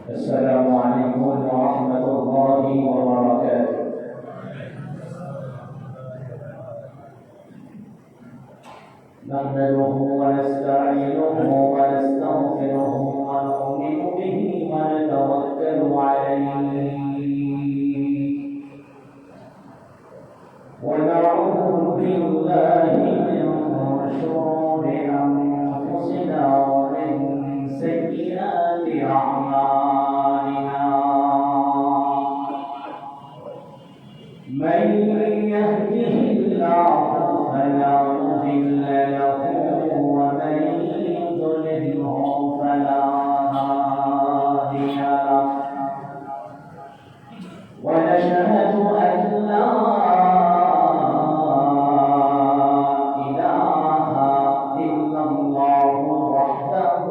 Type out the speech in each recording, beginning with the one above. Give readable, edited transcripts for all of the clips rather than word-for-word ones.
السلام عليكم ورحمة الله وبركاته. نحمده ونستعينه ونستغفره ونؤمن به ونتوكل عليه ونعوذ بالله من شرور أنفسنا ومن سيئات أعمالنا. من يهده الله فلا مضل له ومن يضلله فلا هادي له. ونشهد أن لا إله إلا الله وحده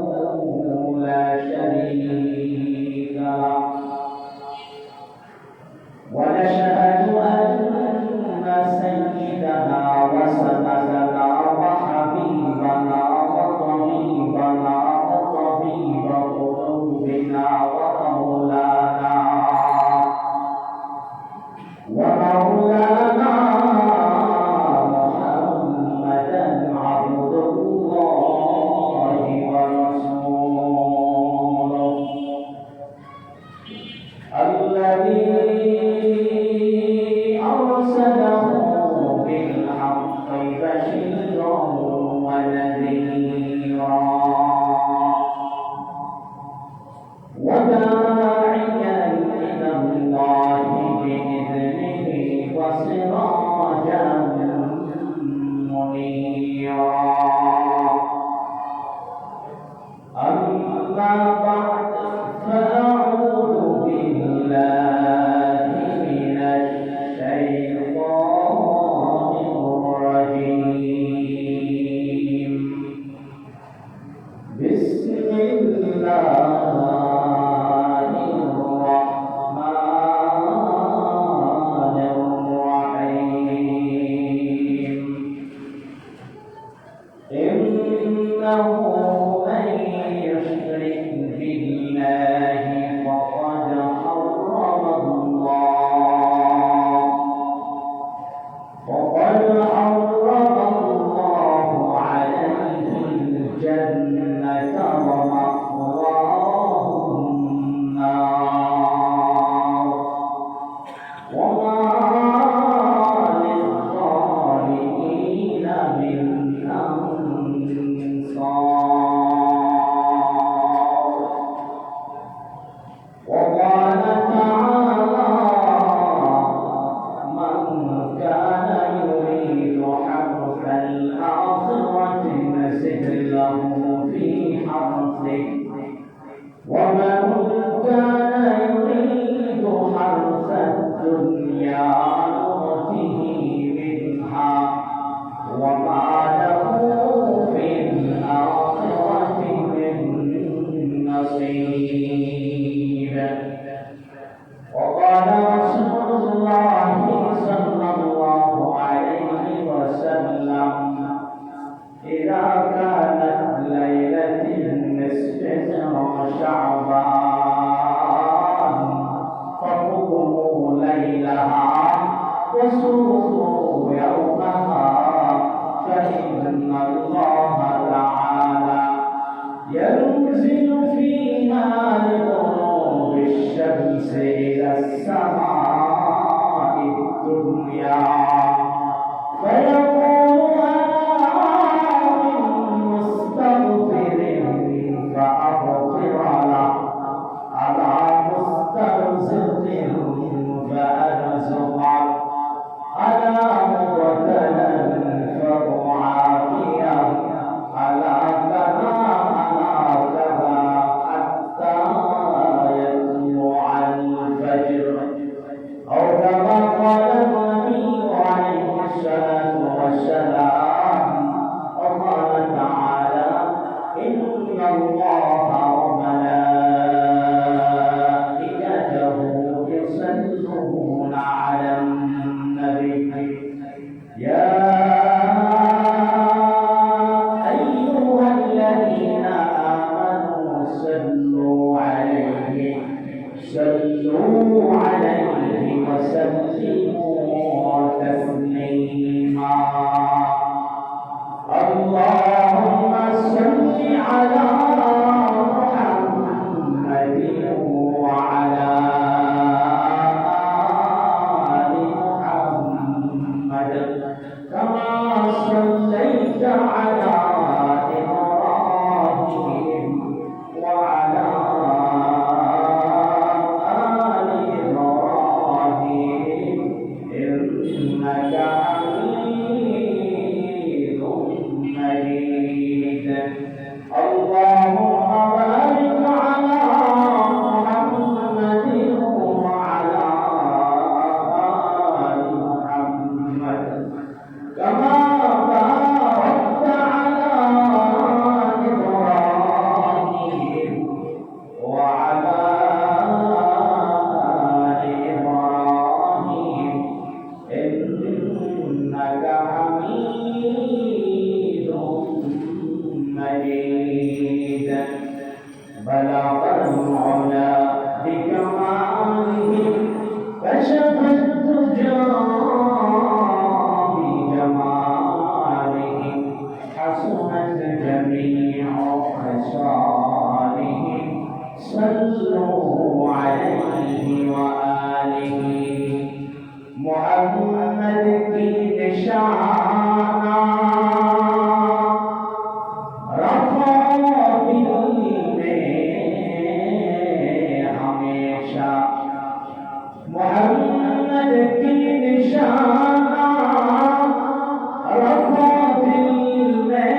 لا شريك له. ونشهد أن سيدنا وسندنا وحبيبنا وطبيبنا وطبيب قلوبنا ومولانا محمدا عبد الله ورسوله الذي أرسله بالحق بشيرا ونذيرا وداعيا إلى الله بإذنه وسراجا منيرا. أما بعد فأعوذ بالله من الشيطان الرجيم. بسم الله الرحمن الرحيم. إنه من يشرك بالله فقد حرم الله عليه الجنة ومأواه النار وما للظالمين من أنصار. وقال تعالى: من كان يريد حرث الآخرة نزد له في حرثه ومن كان يريد حرث الدنيا نؤته منها وما له في الآخرة من نصيب. وقال رسول الله صلى الله عليه وسلم: إذا كانت ليلة النصف من شعبان فقوموا ليلها وصوموا يومها فإن الله تعالى ينزل فيها لغروب الشمس إلى السماء الدنيا فيقول: أنا من مستغفر فأغفر له بلغ العلا بكماله كشف الدجى بجماله حسنت جميع خصاله صلوا عليه وآله محمد की निशाना रखो दिल में हमेशा मोहम्मद की निशाना रखो दिल में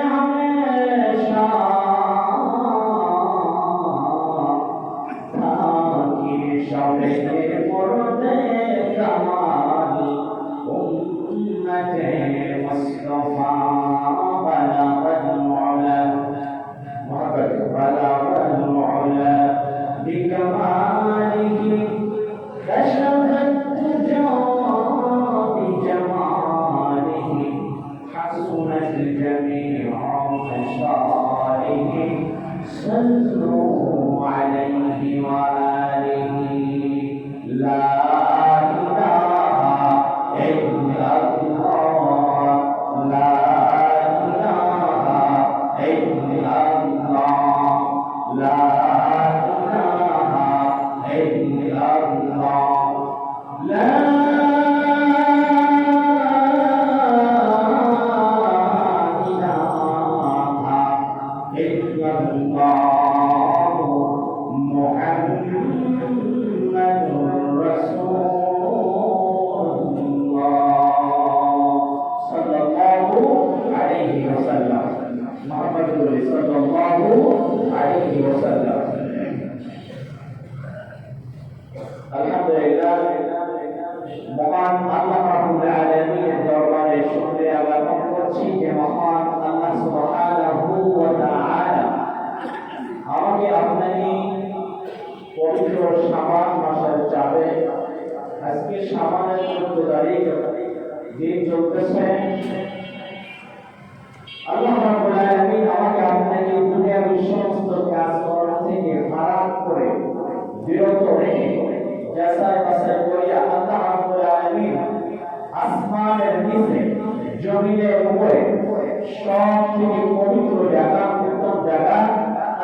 हमेशा ताकि शौक़े मुर्दे कमाल उम्मते मुस्तफा बलग العلا بلغ العلا بكماله كشف الدجى بجماله حسنت جميع خصاله صلوا عليه وآله لا إله إلا الله لا إله إلا الله لا إله إلا الله لا إله إلا الله محمد رسول الله صلى الله عليه وسلم محمد صلى الله عليه وسلم আলহামদুলিল্লাহ মহান আল্লাহ রাব্বুল আলামিনের দরবারে শুকরিয়া জ্ঞাপন করছি যে মহান আল্লাহ সুবহানাহু ওয়া তাআলা আমাকে আপনাকে পবিত্র শাবান মাসের চাঁদে আজকে শাবানের 14 তারিখ দিন চলতেছে আল্লাহ রাব্বুল আলামিন আমাকে আপনাকে দুনিয়ার সমস্ত কাজ করা থেকে হারাম করে বিরত রেখে যাচাই বাছাই করিয়া আল্লাহ রাব্বুল আলামিন আসমানের নিচে জমিনের উপরে সব থেকে পবিত্র জায়গা উত্তম জায়গা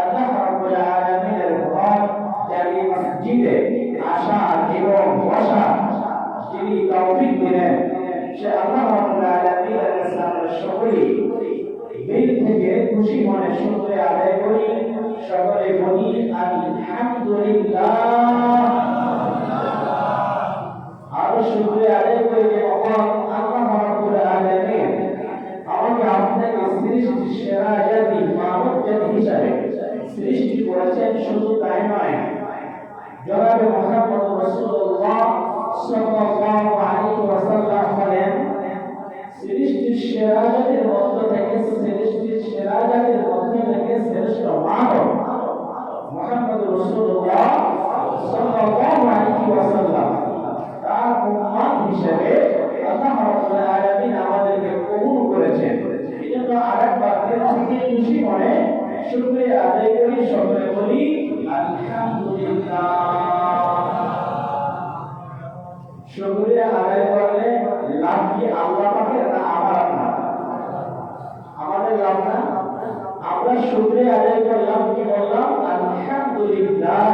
আল্লাহ রাব্বুল আলামিনের ঘর জামি মসজিদে আসা এবং বসা যিনি তৌফিক দিলেন সে আল্লাহ রাব্বুল আলামিনের সামনে সকলেই দিল থেকে খুশি মনে শুকরিয়া আদায় করি সকলে বলি আলহামদুলিল্লাহ আরো শুকরিয়া আদায় করি যে মহান আল্লাহ রাব্বুল আলামিন আমাকে আপনাকে সৃষ্টি সেরা জাতি মানব জাতি হিসাবে সৃষ্টি করেছেন শুধু তাই নয় জনাবে মুহাম্মদ রাসূলুল্লাহ সাল্লাল্লাহু আলাইহি ওয়াসাল্লাম বলেন সৃষ্টির সেরা জাতির মধ্য থেকে সৃষ্টির সেরা জাতির মধ্য থেকে শ্রেষ্ঠ মানব মুহাম্মদ রাসূলুল্লাহ সাল্লাল্লাহু আলাইহি ওয়াসাল্লাম তার উম্মত হিসেবে আল্লাহ রাব্বুল আলামিন আমাদেরকে কবুল করেছেন এজন্য আরেকবার দিল থেকে খুশি মনে শুকরিয়া আদায় করি সকলে বলি আলহামদুলিল্লাহ শুকরিয়া আদায় করলে লাভ কি আল্লাহ পাকের না আমার না আমাদের লাভ না আমরা শুকরিয়া আদায় করলাম কি বললাম আলহামদুলিল্লাহ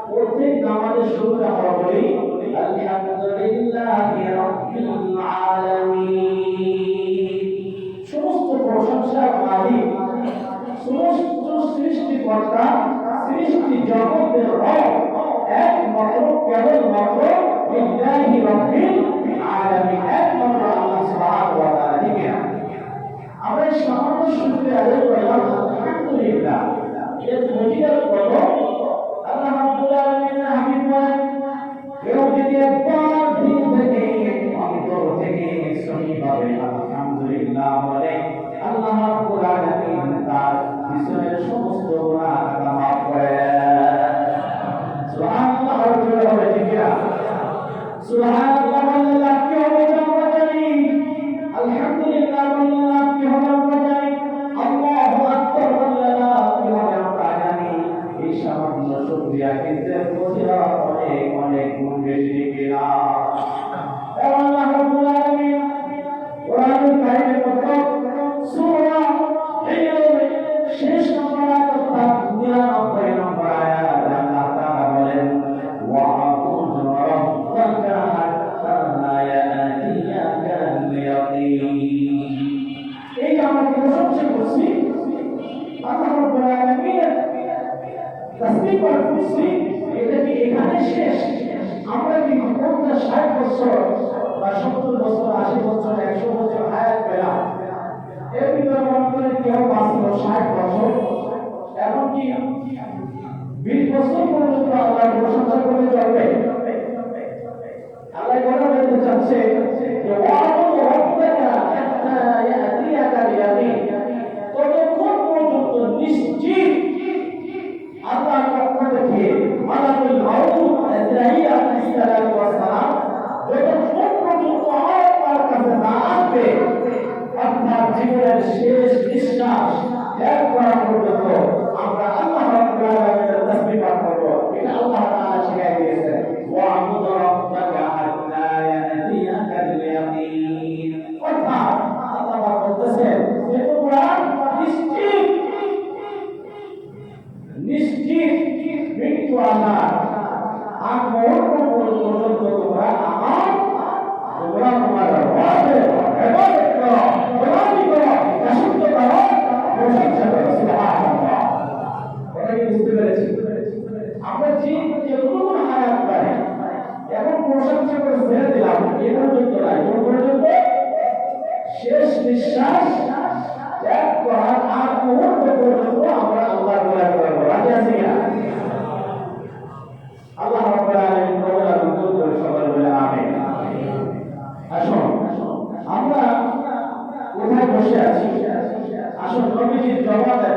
প্রত্যেক নামাজে শুকরিয়া আমরা বলি আলহামদুলিল্লাহি রাব্বিল আলামিন সমস্ত প্রশংসা মালিক সমস্ত সৃষ্টিকর্তা সৃষ্টি জগতের রব একমাত্র কেবলমাত্র লিল্লাহি রাব্বিল আলামিন একমাত্র আল্লাহ সুবহানাহু ওয়া তাআলা দিবেন আমরা সামান্য শুকরিয়া আদায় করলাম আলহামদুলিল্লাহ এর ফজিলত কত আল্লাহ রাব্বুল আলামিনের হাবিব বলেন কেউ যদি একবার দিল থেকে অন্তর থেকে সহিভাবে আলহামদুলিল্লাহ বলে আল্লাহ রাব্বুল আলামিন তার পিছনের সমস্ত গুনাহ মাফ করে দেন সুবহানাল্লাহ হবে ঠিক না সুবহানাল্লাহ আল্লাহ কি হবে আমরা জানি আলহামদুলিল্লাহ আল্লাহ কি হবে আমরা জানি আল্লাহু আকবার আল্লাহ তাসবিহ করা খুশি এটা কি এখানে শেষ? আমরা কি 50-60 বছর বা 70 বছর 80 বছর 100 বছর হায়াত পেলাম, এর ভিতরে মনে করে কেউ বাঁচলো 60 বছর, এখন কি 20 বছর পর্যন্ত আল্লাহর প্রশংসা করে চলবে? আল্লাহ কথা বলতে চাচ্ছে যে ওয়াবুদু রাব্বাকা হাত্তা ইয়াতিয়াকাল ইয়াকিন, ততক্ষণ পর্যন্ত নিশ্চিত আল্লাহর পক্ষ থেকে মালাকুল মাউত আজরাইল আলাইহিস সালাতু ওয়াস সালাম যতক্ষণ পর্যন্ত আমার কাছে না আসবে, অর্থাৎ জীবনের শেষ নিঃশ্বাস ত্যাগ করা পর্যন্ত আমরা আল্লাহ রাব্বুল আলামিনের তাসবিহ পাঠ করব। এটা আল্লাহ তাআলা শিখিয়ে দিয়েছেন, ওয়াবুদু রাব্বাকা হাত্তা ইয়াতিয়াকাল ইয়াকিন। অর্থাৎ আল্লাহ বলতেছেন যে তোমরা নিশ্চিত মৃত্যু আসার আগ মুহূর্ত পর্যন্ত তোমরা তোমার রবের ইবাদত করো, গোলামি করো, দাসত্ব করো, প্রশংসা করো। সুবহানাল্লাহ। এটা কি বুঝতে পেরেছি? আমরা যতটুকু হায়াত পাই এখন প্রশংসা করে ছেড়ে দিলাম, এ পর্যন্ত নয়, কোন পর্যন্ত? শেষ নিঃশ্বাস ত্যাগ করার আগ মুহূর্ত পর্যন্ত আমরা আল্লাহর গোলামি করব। রাজি আছি কিনা? আল্লাহ রাব্বুল আলামিন কবুল আর মঞ্জুর করে সবাই বলে আমিন। আসুন আমরা কোথায় বসে আছি? আসুন নবীজির জবাবে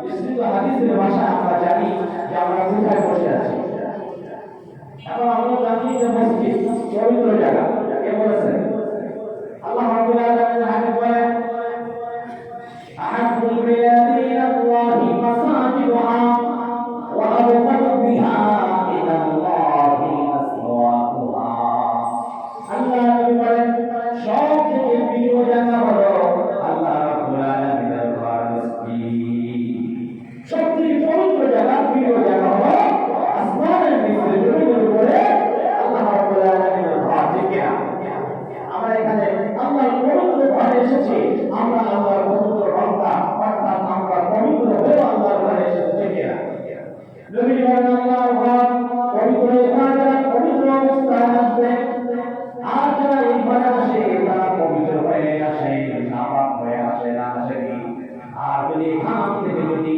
বিস্তৃত হাদিসের ভাষায় আমরা জানি যে আমরা কোথায় বসে আছি। এখন আমরা জানি যে মসজিদ পবিত্র জায়গা, কে বলেছেন? আল্লাহ রাব্বুল আলামিন হাদিস বলেন, আহাব্বুল বিলাদি ইলাল্লাহি মাসাজিদুহা ওয়া আবগাদু বিহা ইলাল্লাহি আসওয়াতুহা। আল্লাহ নবী বলেন, সবথেকে প্রিয় জায়গা হলো আল্লাহ রাব্বুল আলামিনের ঘর মসজিদ। সবথেকে পবিত্র জায়গা, প্রিয় জায়গা হলো আসমানের নিচে জমিনের উপরে আল্লাহ রাব্বুল আলামিনের ঘর। ঠিক না? আমরা এখানে আল্লাহর পবিত্র ঘরে এসেছি, আমরা আল্লাহর পবিত্র বান্দা, অর্থাৎ আমরা পবিত্র হয়ে আল্লাহর ঘরে এসেছি। ঠিক না? নবী বলেন, আল্লাহর ঘর পবিত্র, এখানে যারা পবিত্র অবস্থায় আসবে, আর যারা এই ঘরে আসে তারা পবিত্র হয়ে আসে, নাপাক হয়ে আসে না। আসে আর যদি এখান থেকে যদি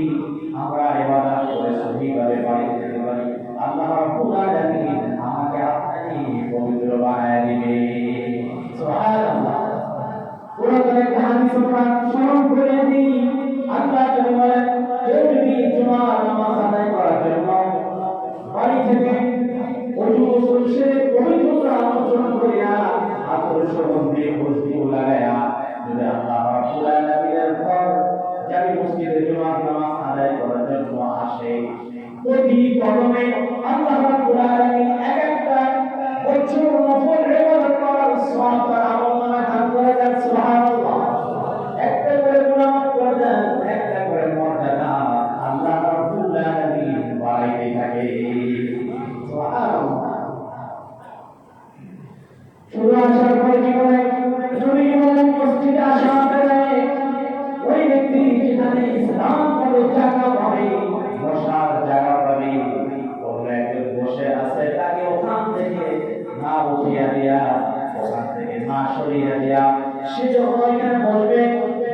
আমরা ইবাদত করে সঠিকভাবে বাড়ি যেতে পারি, আল্লাহ রাব্বুল আলামিন আমাকে আপনাকে পবিত্র বানায় দিবে। সুবহানাল্লাহ। কোরআনের একটা হাদিস আমরা স্মরণ করে দিই। আল্লাহ নবী বলেন, কেউ যদি জুমার নামাজ আদায় করার জন্য বাড়ি থেকে ওযু গোসল সেরে পবিত্রতা অর্জন করিয়া আত্মশুদ্ধি খুশবু লাগায়া যদি আল্লাহ রাব্বুল আলামিনের ঘর যাবে মসজিদে জুমার নামাজ আদায় করার জন্য আসে, প্রতি কদমে আল্লাহ রাব্বুল আলামিন এক একটা বছর নফল ইবাদত করার সওয়াব তার আমলনামায় দান করে দেন। সুবহানাল্লাহ। একটা করে গুনাহ করে দেন, একটা করে মর্যাদা আল্লাহ রাব্বুল আলামিন বাড়াইতে থাকে। সুবহানাল্লাহ। শুরু আসার পরে কি করে? নবী বলেন, মসজিদে আসার পরে ওই ব্যক্তি যেখানে ইসলাম বলে জায়গা পাবে, বসার জায়গা পাবে, অন্য একজন বসে আছে, তাকে ওখান থেকে না উঠিয়ে দিয়া, ওখান থেকে না সরিয়ে দিয়া, সে যখন ওইখানে বসবে,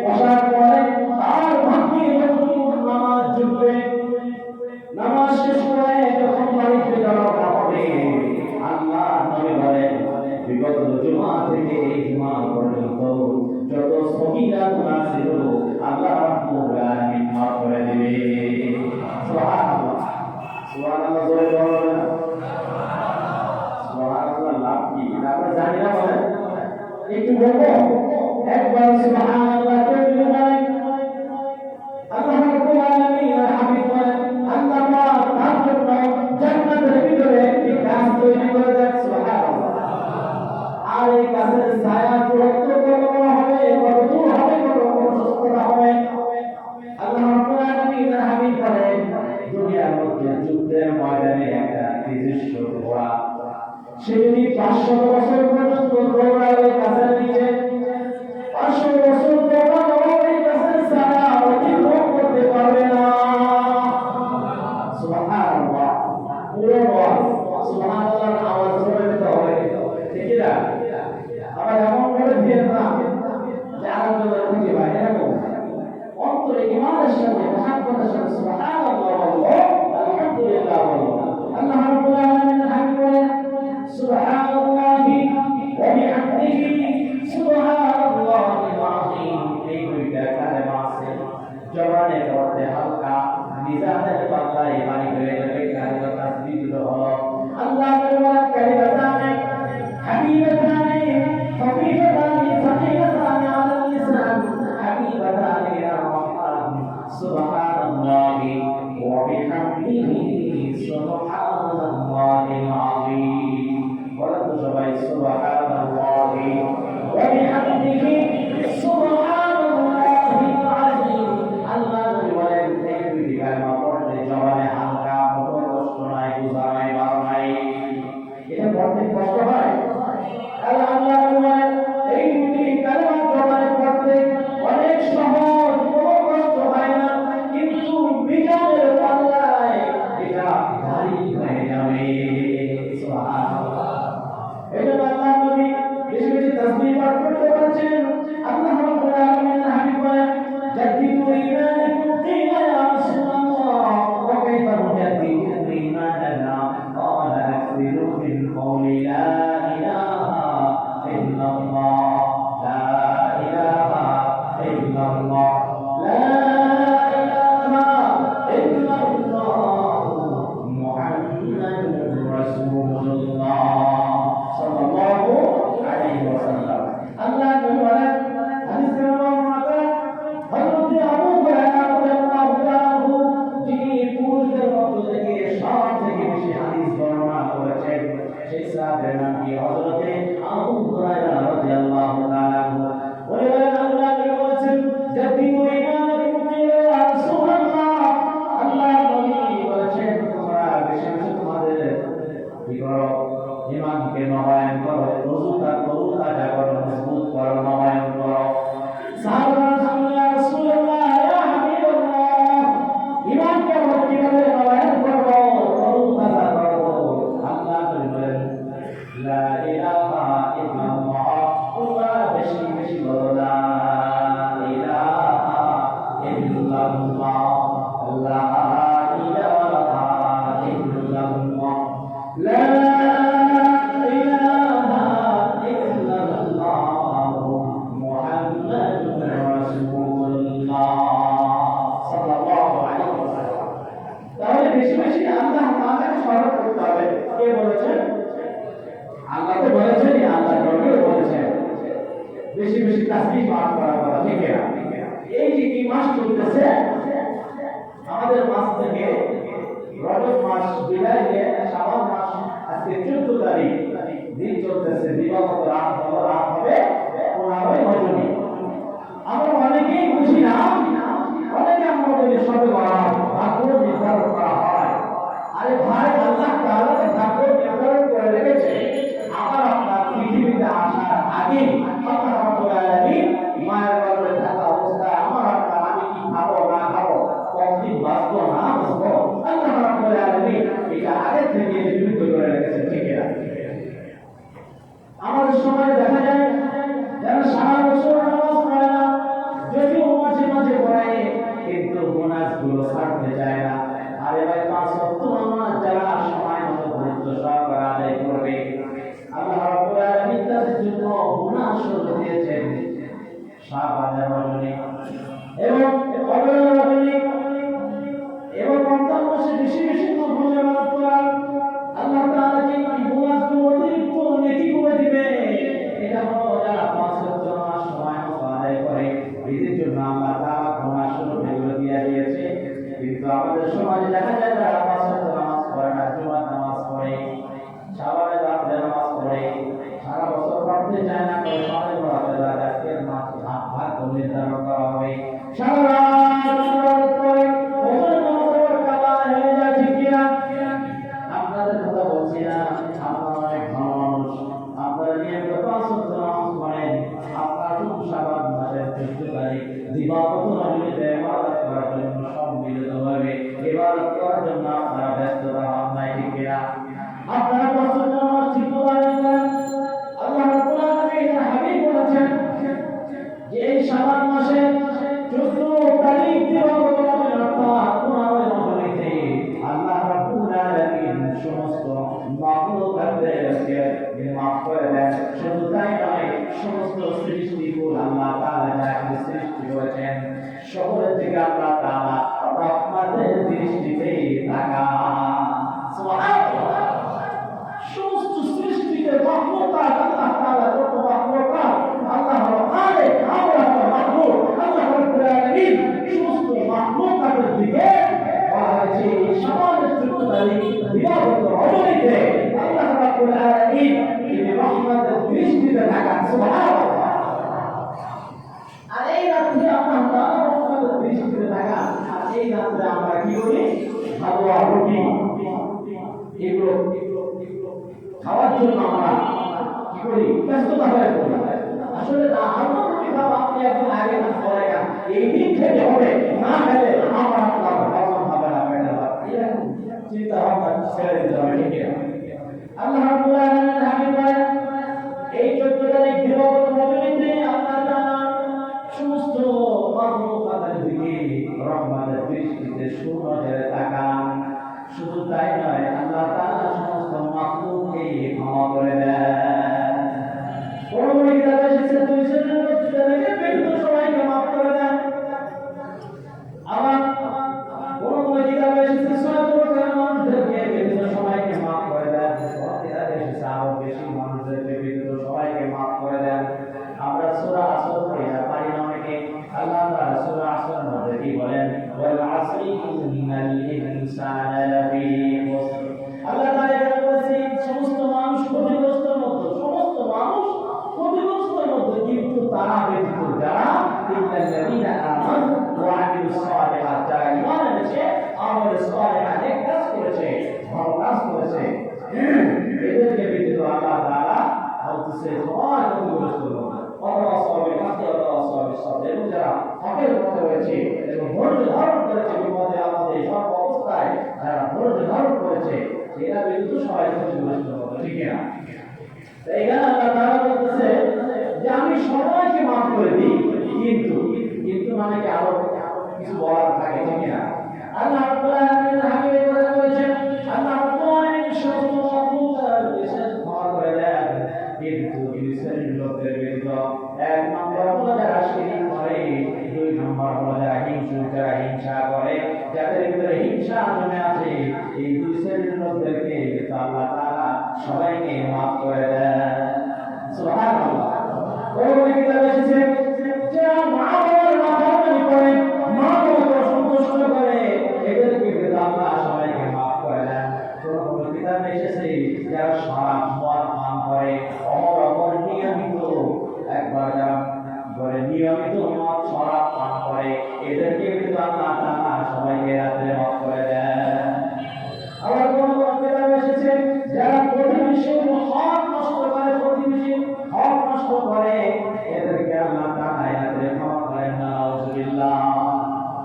বসার পরে তার ভাগ্যে যতটুকু নামাজ জুটবে, নামাজ শেষ করে যখন বাড়িতে যাওয়া হবে, আল্লাহ নবী বলেন, বিগত জুমা থেকে এই জুমা পর্যন্ত যত সগীরা গুনাহ ছিল আল্লাহ রাব্বুল আলামিন মাফ করে দিবে। সুবহানাল্লাহ। সুবহানাল্লাহ জোরে বলেন। সুবহানাল্লাহ লাভ কি আমরা জানি না? বলেন একটু বলবো একবার সুবহানাল্লাহ কেউ বলেন, আল্লাহ রাব্বুল আলামিন হাবিব বলেন, আল্লাহ তার জন্য জান্নাতের ভিতরে একটি গাছ তৈরি করে দেন। সুবহানাল্লাহ। আর এই গাছের ছায়া দূরত্ব কত হবে, কত দূর হবে, কত প্রশস্ততা হবে? আল্লাহ রাব্বুল আলামিন হাবিব বলেন, দুনিয়ার মধ্যে যুদ্ধের ময়দানে একটা নিজস্ব ঘোড়া, সে যদি 500 বছর পর্যন্ত দৌড়ায় ওই গাছের নিচে, 500 বছর দৌড়ানো ওই গাছের ছায়া অতিক্রম করতে পারবে না। মিজানের পাল্লায় পানি হয়ে যাবে কালিমা তাসবিহ হলো আল্লাহ বলেন কালিমাতানে হাবিবাতানে খফীফাতানে সাকিলাতানে আলাল লিসান হাবিবাতানে ইলার রহমান সুবহানাল্লাহি ওয়া বিহামদিহি সুবহানাল্লাহিল আযীম বলেন তো সবাই সুবহানাল্লাহি ওয়া বিহামদিহি সুবহানাল্লাহিল আযীম আল্লাহ বলেন এই দুটি কালিমা পড়লে জবানে হালকা কোনো কষ্ট নাই বোঝা নাই ভালো নাই এটা পড়তে কষ্ট হয় আল্লাহ বলেন এই দুটি কালিমা জবানে পড়তে অনেক সহজ কোনো কষ্ট হয় না কিন্তু মিজানের পাল্লায় এটা ভারী হয়ে যাবে সুবহানাল্লাহ এটা আল্লাহ নবী বেশি বেশি তাসবিহ পাঠ করতে বলেছেন আল্লাহ রাব্বুল আলামিন হাবিব বলেন জাদ্দিদু ঈমানাকুম কিলা ইয়া রাসূলুল্লাহ ওয়া কাইফা নুজাদ্দিদু ঈমানানা ক্বালা আকসিরু মিন কওলি লা ইলাহা ইল্লাল্লাহ লা ইলাহা ইল্লাল্লাহ লা ইলাহা ইল্লাল্লাহ মুহাম্মাদুর রাসূলুল্লাহ সাল্লাল্লাহু আলাইহি ওয়াসাল্লাম আল্লাহ বলেন হাদিস হযরত আবু হুরায়রা রাদিয়াল্লাহু তাআলা যিনি পুরুষদের মধ্য থেকে সবথেকে বেশি হাদিস বর্ণনা করেছেন সেই সাহাবীর নাম কি হযরত আবু হুরায়রা রাদিয়াল্লাহু তাআলা উনি বলেন আল্লাহ বলেছেন জাদ্দিদু ঈমানাকুম ইয়া রাসূলুল্লাহ আল্লাহ নবী বলেছেন তোমরা বেশি বেশি তোমাদের কি করো ঈমানকে নবায়ন করো রোজা করো তাজা করো মজবুত করো নবায়ন করো সাহাবারা ইয়া রাসূলুল্লাহ ইয়া হাবিবাল্লাহ ঈমানকে আমরা কিভাবে নবায়ন করব করো তাজা করব আল্লাহ বলেন লা ইলাহা ইল্লাল্লাহ তোমরা বেশি বেশি বলো লা ইলাহা ইল্লাল্লাহ লা ইলাহা ইল্লাল্লাহ লা বেশি বেশি আল্লাহ তাআলাকে স্মরণ করতে হবে কে বলেছেন আল্লাহ তো বলেছেন আল্লাহ নবীও বলেছেন বেশি বেশি তাসবিহ পাঠ করার কথা ঠিক না এই যে কি মাস চলতেছে আমাদের মাস থেকে রজব মাস বিদায় নিয়ে শাবান মাস আজকে 14 তারিখ দিন চলতেছে দিবাগত রাত হবে 15 রজনী আমরা অনেকেই বুঝি না অনেকে আমরা বলি সবে বরাত ভাগ্য নির্ধারণ করা হয় আরে ভাই আল্লাহ তাআলা ভাগ্য নির্ধারণ করে রেখেছে আবার আপনার পৃথিবীতে আসার আগে আল্লাহ রাব্বুল আলামিন মায়ের গর্ভে থাকা অবস্থায় আমার আপনার আমি কি খাবো না খাবো কতদিন বাঁচবো না বাঁচবো আল্লাহ রাব্বুল আলামিন এটা আগে থেকে নির্ধারিত করে রেখেছে ঠিক না আমাদের সময় দেখা যায় যারা সারা বছর নামাজ পড়ে না যদিও মাঝে মাঝে পড়ে কিন্তু গুনাহগুলো ছাড়তে চায় না আরে ভাই 5 ওয়াক্ত নামাজ যারা সময় মতো ধৈর্য সহকারে আদায় করবে আল্লাহ রাব্বুল আলামিন তাদের জন্য গুনাহ শোধ দিয়েছেন শাবানের রজনী এবং কদরের রজনী এবং রমজান মাসে বেশি বেশি নফল ইবাদত করা আল্লাহ তাআলা যে গুনাহগুলো অতিরিক্ত নেকি করে দিবে এটা হলো যারা 5 ওয়াক্ত নামাজ সময় মতো আদায় করে এদের জন্য আল্লাহ তাআলা গুনাহ শোধ এগুলো দিয়ে দিয়েছে কিন্তু আমাদের সমাজে দেখা যায় যারা 5 ওয়াক্ত নামাজ পড়ে না জুমার নামাজ পড়ে শাবানে রাতে নামাজ পড়ে সারা বছর পড়তে চায় না করে সবে বরাতে আজকের মাস ভাগ নির্ধারণ করা হবে সারা রাত ইবাদত করে ফজর নামাজের কালা হয়ে যায় ঠিক কিনা আপনাদের কথা বলছি না আপনারা অনেক ভালো মানুষ আপনারা নিয়মিত 5 ওয়াক্ত নামাজ পড়েন আপনারা শুধু শাবান মাসের 14 তারিখ দিবাগত রজনীতে ইবাদত করার জন্য সম্মিলিতভাবে ইবাদত করার জন্য আপনারা ব্যস্ততা হন নাই ঠিক কিনা আপনারা 5 ওয়াক্ত নামাজ ঠিকভাবে পড়েন আল্লাহ রাব্বুল আলামিন হাবিব বলেছেন যে এই শাবান মাসে 14 রাব্বুল আলামিন তিনি রহমতের দৃষ্টিতে থাকেন সুবহানাল্লাহ। আর এই রাত্রে আল্লাহ তাআলা রহমতের দৃষ্টিতে থাকেন। আর এই রাত্রে আমরা কি করি? খাওয়া রুটি এগুলো খাওয়ার জন্য আমরা কি করি? ব্যস্ততা হয়ে পড়ি। আসলে না আমরা রুটি খাওয়া আপনি একদিন আগে না পরে না, এই দিন খেতে হবে, না খেলে আমরা হজম হবে না, পেটে হবে, চিন্তা ভাবনা ছেড়ে দিতে হবে। ঠিক আছে? আল্লাহ রাব্বুল আলামিন হাবিব বলেন এই 14 তারিখ দিবাগত রজনীতে আল্লাহ তাআলা সমস্ত মাখলুকাতের দিকে রহমতের দৃষ্টিতে সুনজরে তাকান। শুধু তাই নয়, আল্লাহ তাআলা সমস্ত মাখলুককে ক্ষমা করে দেন। কোন কোন কিতাবে এসেছে 200 থেকে বেশি সবাইকে মাফ করে দেন। আবার কোন কোন কিতাবে এসেছে 100 মানুষদেরকে বিভিন্ন সবাইকে মাফ করে দেন। কোন কিতাবে এসেছে আরো বেশি মানুষদেরকে বিভিন্ন সবাইকে মাফ করে দেন। আমরা সূরা আসর পড়ি না, পারি না অনেকে। আল্লাহ তাআলা সূরা আসরের মধ্যে কি বলেন? ওয়াল আসরি ইন্নাল ইনসানা লাফি খুসর। আল্লাহ তাআলা এখানে বলেছেন সমস্ত মানুষ ক্ষতিগ্রস্তের মধ্যে, সমস্ত মানুষ ক্ষতিগ্রস্তের মধ্যে, কিন্তু তারা ব্যতীত যারা ইল্লাল্লাযীনা আমানু ওয়া আমিলুস সালিহাত, যারা ঈমান এনেছে, আমল সালিহা নেক কাজ করেছে, ভালো কাজ করেছে, এদেরকে ব্যতীত আল্লাহ তাআলা বলতেছে সবাই ক্ষতিগ্রস্ত হবে। এবং যারা হকের পথে রয়েছে এবং ধৈর্য ধারণ করেছে, বিপদে আপদে সব অবস্থায় যারা ধৈর্য ধারণ করেছে, এরা কিন্তু সবাই ক্ষতিগ্রস্ত হবে। ঠিক না? এখানে আল্লাহ তাআলা বলতেছে যে আমি সবাইকে মাফ করে দিই, কিন্তু কিন্তু মানে কি আরো কিছু বলার থাকে। ঠিক না? আল্লাহ রাব্বুল আলামিন হাবিবের কথা বলেছেন, আল্লাহ রাব্বুল আলামিন সমস্ত মাখলুকাত বিশেষ ক্ষমা করে দেন, কিন্তু দুই শ্রেণীর লোকদের ব্যতীত। এক নম্বর হলো যারা শিরক করে, দুই নম্বর হলো যারা হিংসুক, যারা হিংসা করে, যাদের ভিতরে হিংসা জমে আছে, এই দুই শ্রেণীর লোকদেরকে আল্লাহ তাআলা সবাইকে মাফ করে দেন। সুবহানাল্লাহ। কোন কিতাবে এসেছে যারা মা-বাবার নাফরমানি করে, মা-বাবাকে অসন্তুষ্ট করে, এদেরকে আল্লাহ সবাইকে মাফ করে দেন। কোন কিতাবে এসেছে যারা শরাব মদ পান করে, অহরহ নিয়মিত একবার যারা করে নিয়মিত মদ শরাব পান করে, এদেরকে আল্লাহ তাআলা সবাইকে রাত্রে মাফ করে দেন। আবার কোন কোন কিতাবে এসেছে যারা প্রতিবেশীর হক নষ্ট করে, প্রতিবেশীর হক নষ্ট করে, এদেরকে আল্লাহ তাআলা রাত্রে ক্ষমা করেন না। নাউযুবিল্লাহ।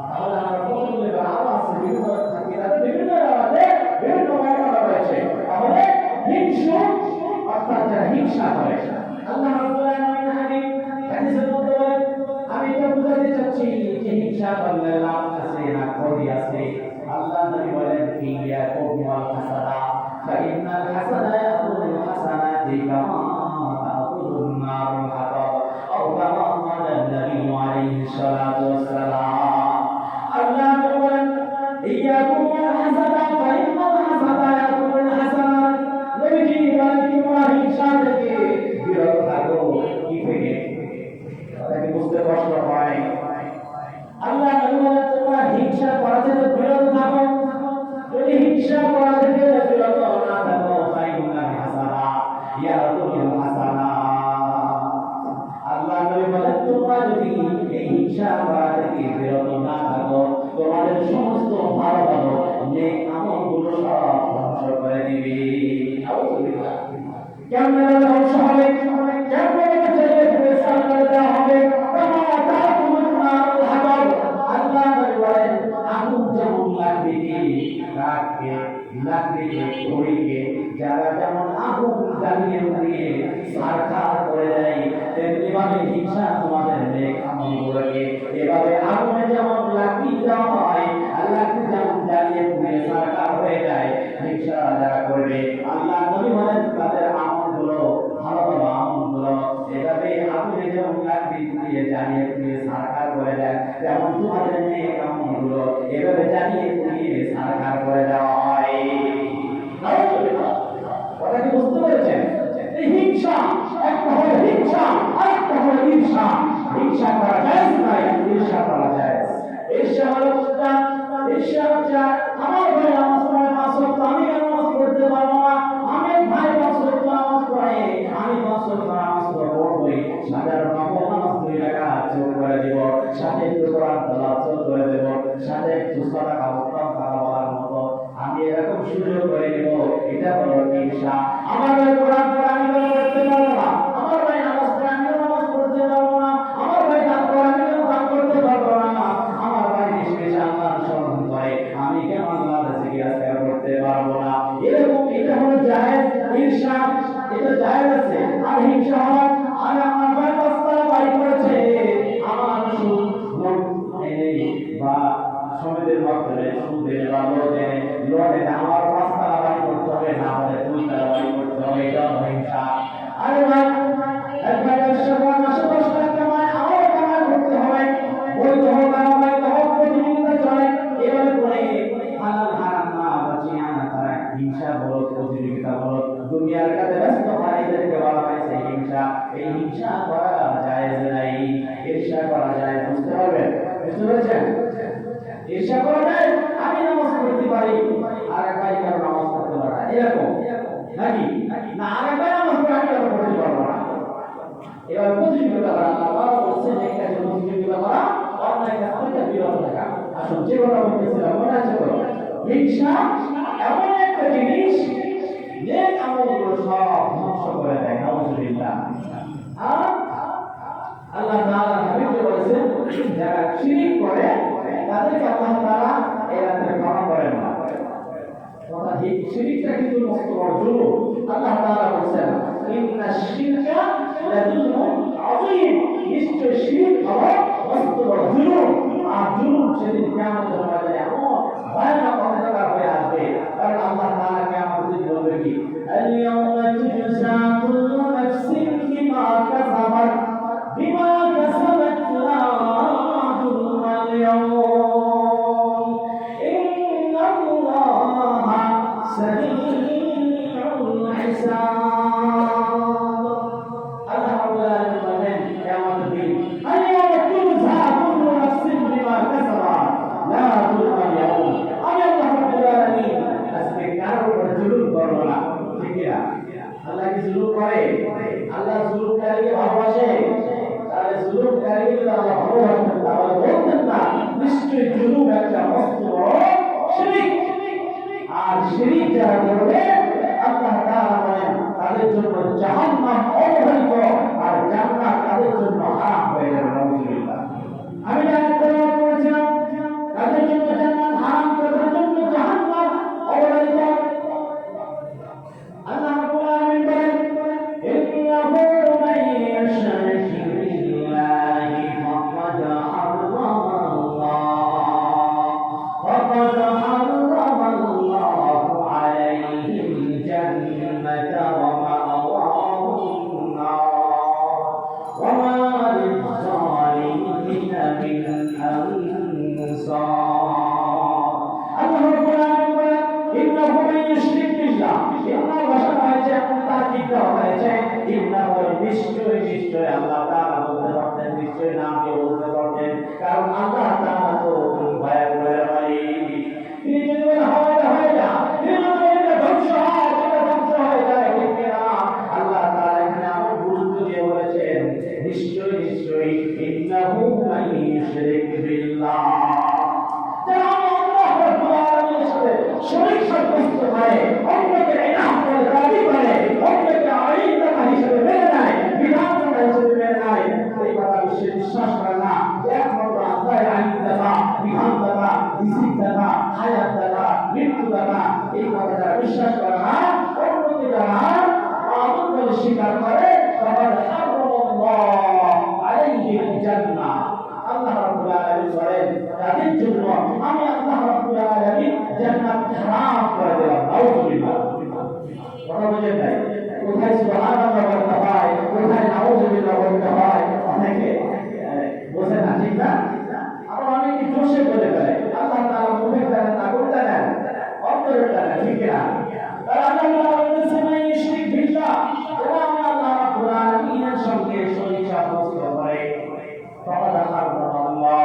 তাহলে আমরা কতগুলো আরো আছে বিভিন্ন কিতাবে বিভিন্ন জায়গাতে বিভিন্ন বর্ণনা রয়েছে। তাহলে হিংসুক অর্থাৎ যারা হিংসা করে, আল্লাহ রাব্বুল আলামিন হাদিসের মধ্যে বলেন, আমি এটা বুঝাতে চাচ্ছি যে হিংসা করলে লাভ আছে না ক্ষতি আছে। আল্লাহ নবী বলেন ইয়াকুম ওয়াল হাসাদা ফাইন্নাল হাসাদা ইয়াকুলুল হাসানাতি কামা তাকুলুন নারুল হাতাব আও কামা ক্বালা নবী আলাইহিস সালাতু ওয়াসসালাম। আল্লাহ নবী বলেন ইয়াকুম ওয়াল হাসাদা ফাইন্নাল হাসাদা ইয়াকুলুল হাসানাত। নবীজি বলেন তোমরা হিংসা থেকে বিরত থাকো। কি থেকে? তাকে বুঝতে কষ্ট হয়। আল্লাহ নবী বলেন তোমরা হিংসা করা থেকে বিরত থাকো। যদি হিংসা করা থেকে বিরত না থাকো, ফাইন্নাল হাসাদা ইয়াকুলুল হাসানাত। আল্লাহ নবী বলেন তোমরা যদি এই হিংসা করা থেকে বিরত না থাকো, তোমাদের সমস্ত ভালো ভালো নেক আমলগুলো সব ধ্বংস করে দিবে। আউযুবিল্লাহ। কেমন ধ্বংস হবে? কেমন জায়গায় প্রবেশ করে দেওয়া হবে? কামা তাকুলুন নারুল হাতাব। আল্লাহ নবী বলেন আগুন যেমন লাকড়িকে খড়িকে যারা যেমন আগুন জ্বালিয়ে পুড়িয়ে ছারখার করে দেয়, তেমনি ভাবে হিংসা তোমাদের নেক আমলগুলোকে এভাবে আগুনে যেমন লাকড়ি দেওয়া হয়, লাকড়ি যেমন জ্বালিয়ে পুড়িয়ে ছারখার হয়ে যায়, হিংসা যারা করবে আল্লাহ নবী বলেন তাদের আমলগুলো ভালো ভালো আমলগুলো এভাবে আগুনে যেমন লাকড়ি পুড়িয়ে জ্বালিয়ে পুড়িয়ে ছারখার করে দেয়, যেমন তোমাদের নেক আমলগুলো এভাবে জ্বালিয়ে পুড়িয়ে ছারখার করে দেওয়া হয়। কথা কি বুঝতে পেরেছেন? এই হিংসা একটা হলো হিংসা, আরেকটা হলো ঈর্ষা। হিংসা করা যায় না, ঈর্ষা করা যায়। ঈর্ষা হলো ঈর্ষা হচ্ছে আমার ভাই নামাজ পড়ে 5 ওয়াক্ত, আমি নামাজ পড়তে পারবো না, আমি ভাই 5 পারবো না, এরকম এটা হলো জায়েজ। ঈর্ষা এটা জায়েজ আছে। আর হিংসা হলো আমি আমার ভাই পাঁচতলা বাড়ি করেছে, আমার সুদ বা সমিতির মাধ্যমে সুদে বা লোনে আমার পাঁচতলা বাড়ি করতে হবে, না আমাদের দুইতলা বাড়ি করতে হবে, এটা হিংসা। আরে ভাই একবার ব্যবসা করা মাসে 10 লাখ কামায়, আমারও কামাই করতে হবে, বৈধ হোক অবৈধ হোক প্রতিযোগিতা চলে, এভাবে করে হালাল হারাম না বাঁচিয়ে আনা তারা হিংসা বলো, প্রতিযোগিতা বলো, দুনিয়ার কাছে ব্যস্ত হয়, এদেরকে বলা হয়েছে হিংসা। এই হিংসা করা জায়েজ নাই, ঈর্ষা করা যায়। বুঝতে পারবেন? বুঝতে পেরেছেন? ঈর্ষা করা যায়, আমি নামাজ পড়তে পারি আর এক ভাই কেন নামাজ পড়তে পারে না, এরকম নাকি? না আর এক ভাই নামাজ পড়ে আমি কেন পড়তে পারবো না? এবার প্রতিযোগিতা করা, আল্লাহ বলছেন একটা প্রতিযোগিতা করা, অন্যায় কাজ থেকে বিরত থাকা। আসলে যে কথা বলতেছিলাম মনে আছে তো? হিংসা এমন একটা জিনিস যে আমলগুলো সব ধ্বংস করে দেয়। নাউজুবিল্লাহ। আর আল্লাহ তাআলা হাবিবকে বলেছেন যারা শিরক করে তাদেরকে আল্লাহ তাআলা এই রাতে ক্ষমা করেন না। কথা ঠিক, শিরকটা কিন্তু মস্ত বড় জুলুম। আল্লাহ তাআলা বলেছেন ইন্না শিরকা লাযুলমুন আযীম, নিশ্চয় শিরক হলো মস্ত বড় জুলুম। আর জুলুম সেদিন কিয়ামতের ময়দানে এমন ভয়ানক অন্ধকার হয়ে আসবে, কারণ আল্লাহ তাআলা কিয়ামতের দিন বলবে কি আল-ইয়াওমা তুজজা কুল্লু নাফসিন বিমা কাসাবাত বিমা কাসাবাত লা যুলমা আল-ইয়াওম ইন্নাল্লাহা সারিউল হিসাব। আল্লাহ রাব্বুল আলামিন বলেন কিয়ামতের দিন আল-ইয়াওমা তুজজা কুল্লু নাফসিন বিমা কাসাবাত লা যুলমা আল-ইয়াওম। আমি আল্লাহ রাব্বুল আলামিন আজকে কারো উপর জুলুম করব না। ঠিক না? আল্লাহ কি জুলুম করে? আল্লাহ জুলুমকারীকে ভালোবাসে? তাহলে জুলুমকারীকে যদি আল্লাহ ভালোবাসতেন তাহলে বলতেন না নিশ্চয়ই জুলুম একটা মস্ত বড় শিরক। আর শিরক যারা করবে আল্লাহ তাআলা বলেন তাদের জন্য জাহান্নাম অবধারিত, আর জান্নাত তাদের জন্য হারাম হয়ে যাবে। নাউজুবিল্লাহ। আমি জানি কোরআন পড়েছিলাম তাদের জন্য জান্নাত হারাম, তাদের জন্য জাহান্নাম অবধারিত। আল্লাহ রাব্বুল আলামিন বলেন ইন্নাহু মান ইউশরিকিল্লাহি ফাকাদ হারামাল্লাহু আলাইহিল জান্নাতা ওয়া মা'ওয়াহুন নার ওয়া মা লিয-যালিমিনা মিন আনসার। আল্লাহ রাব্বুল আলামিন বলেন ইন্নাহু মান ইউশরিক বিল্লাহ, ইন্নাহু ভাষা হয়েছে এবং তাকিদ হয়েছে ইন্নাহু নিশ্চয় আল্লাহ তাআলা বলতে পারতেন, নিশ্চয় নাম দিয়ে বলতে পারতেন, কারণ আল্লাহ তাআলা তো ভয়াবহের মালিক। তিনি যদি বলেন হয়ে যা, তিনি যদি বলেন ধ্বংস হয়, সেটা ধ্বংস হয়ে যায়। ঠিক না? আল্লাহ তাআলা এখানে এমন গুরুত্ব দিয়ে বলেছেন নিশ্চয় ইন্নাহু মান ইউশরিক বিল্লাহ। যারা আল্লাহ রাব্বুল আলামিনের সাথে শরীক সাব্যস্ত করে, অন্যকে ইলাহ বলে দাবি করে, অন্যকে আইনদাতা হিসেবে মেনে নেয়, বিধানদাতা হিসেবে মেনে নেয়, এই কথা বিশ্বাস করে না একমাত্র আল্লাহ আইনদাতা, বিধানদাতা, রিজিকদাতা, হায়াতদাতা, মৃত্যুদাতা, এই কথা যারা বিশ্বাস করে না, অন্যকে যারা মাবুদ বলে স্বীকার করে, তখন হারামাল্লাহু আলাইহিল জান্নাহ। আল্লাহ রাব্বুল আলামিন বলেন তাদের জন্য আমি আল্লাহ রাব্বুল আলামিন জান্নাত হারাম করে দিলাম। নাউজুবিল্লাহ। কথা বুঝেন নাই? কোথায় সুবহানাল্লাহ বলতে হয়, কোথায় নাউজুবিল্লাহ বলতে হয়, অনেকে বোঝে না। ঠিক না? আবার অনেকে জোশে বলে ফেলে। আল্লাহ তাআলা মুখে ফেলে না, বলতে নেন, অন্তরে ফেলে। ঠিক না? তারা আল্লাহ বলেছেন মান ইউশরিক বিল্লাহ, যারা আল্লাহ রাব্বুল আলামিনের সঙ্গে শরীক সাব্যস্ত করে ফাকাদ হারামাল্লাহ,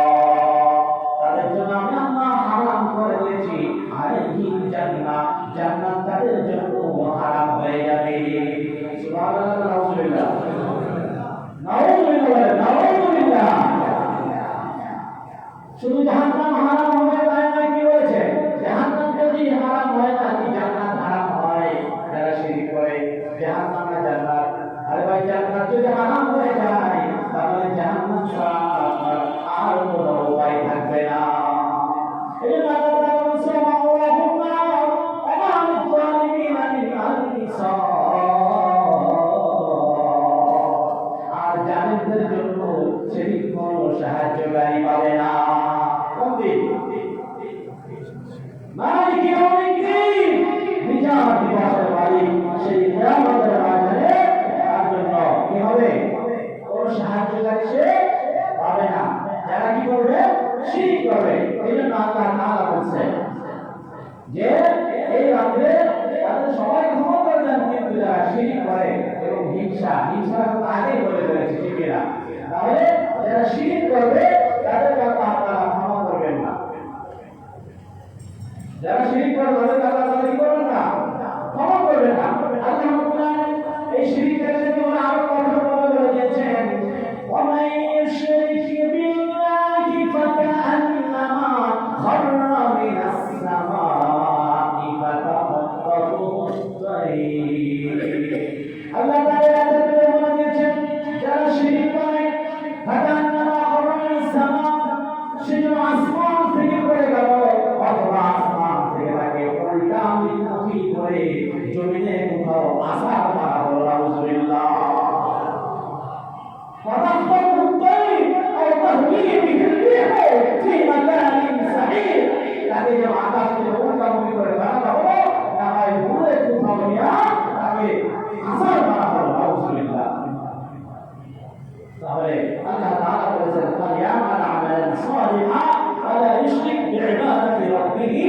তাদের জন্য আমি আল্লাহ হারাম করে দিয়েছি আলাইহিল জান্নাহ, জান্নাত তাদের জন্য হারাম হয়ে যাবে। সুবহানাল্লাহ। মালিক ইয়াউমিদ্দিন, বিচার দিবসের মালিক, সেই কিয়ামতের ময়দানে তার জন্য কি হবে? কোন সাহায্যকারী সে পাবে না। যারা কি করবে? শিরক করবে। এই জন্য আল্লাহ তাআলা বলছেন যে এই রাতে তাদের সবাই ক্ষমা করে দেন, কিন্তু যারা শিরক করে এবং হিংসা তো আগেই বলে ফেলেছে ঠিকেরা, তাহলে যারা শিরক করবে তাদেরকে আল্লাহ তাআলা ক্ষমা করবেন না। যারা শিরক করে তাদেরকে আল্লাহ তাআলা কি করবেন না? ক্ষমা করবেন না। আল্লাহ রাব্বুল আলামিন এই শিরকের জন্য আরো কঠোরভাবে বলে দিয়েছেন, ওয়া মান ইউশরিক বিল্লাহি ফাকান্নামা খাররা মিনাস সামাই ফাতাখাত্তাফুহু আত-তাইর। আল্লাহ তাআলা বলে দিয়েছেন, যারা শিরক করে ফাকান্নামা খাররা মিনাস সামা, সে যেন আসমান থেকে পড়ে গেল, অথবা আসমান থেকে তাকে উল্টা মুখী করে জমিনে কোথাও আছাড় মারা হলো। নাউযুবিল্লাহ। ফাতাখাত্তাফুহু আত-তাইর আও তাহওয়ি বিহি আর-রিহ ফি মাকানিন সাহিহ, তাকে যেন আকাশ থেকে উল্টা মুখী করে পাঠানো হলো, না হয় দূরে কোথাও নিয়ে তাকে আছাড় মারা হলো। নাউযুবিল্লাহ। তাহলে আল্লাহ তাআলা বলেছেন, ফালিয়ামাল আমালান সালিহান ওয়া লা ইউশরিক বিইবাদাতি রাব্বিহি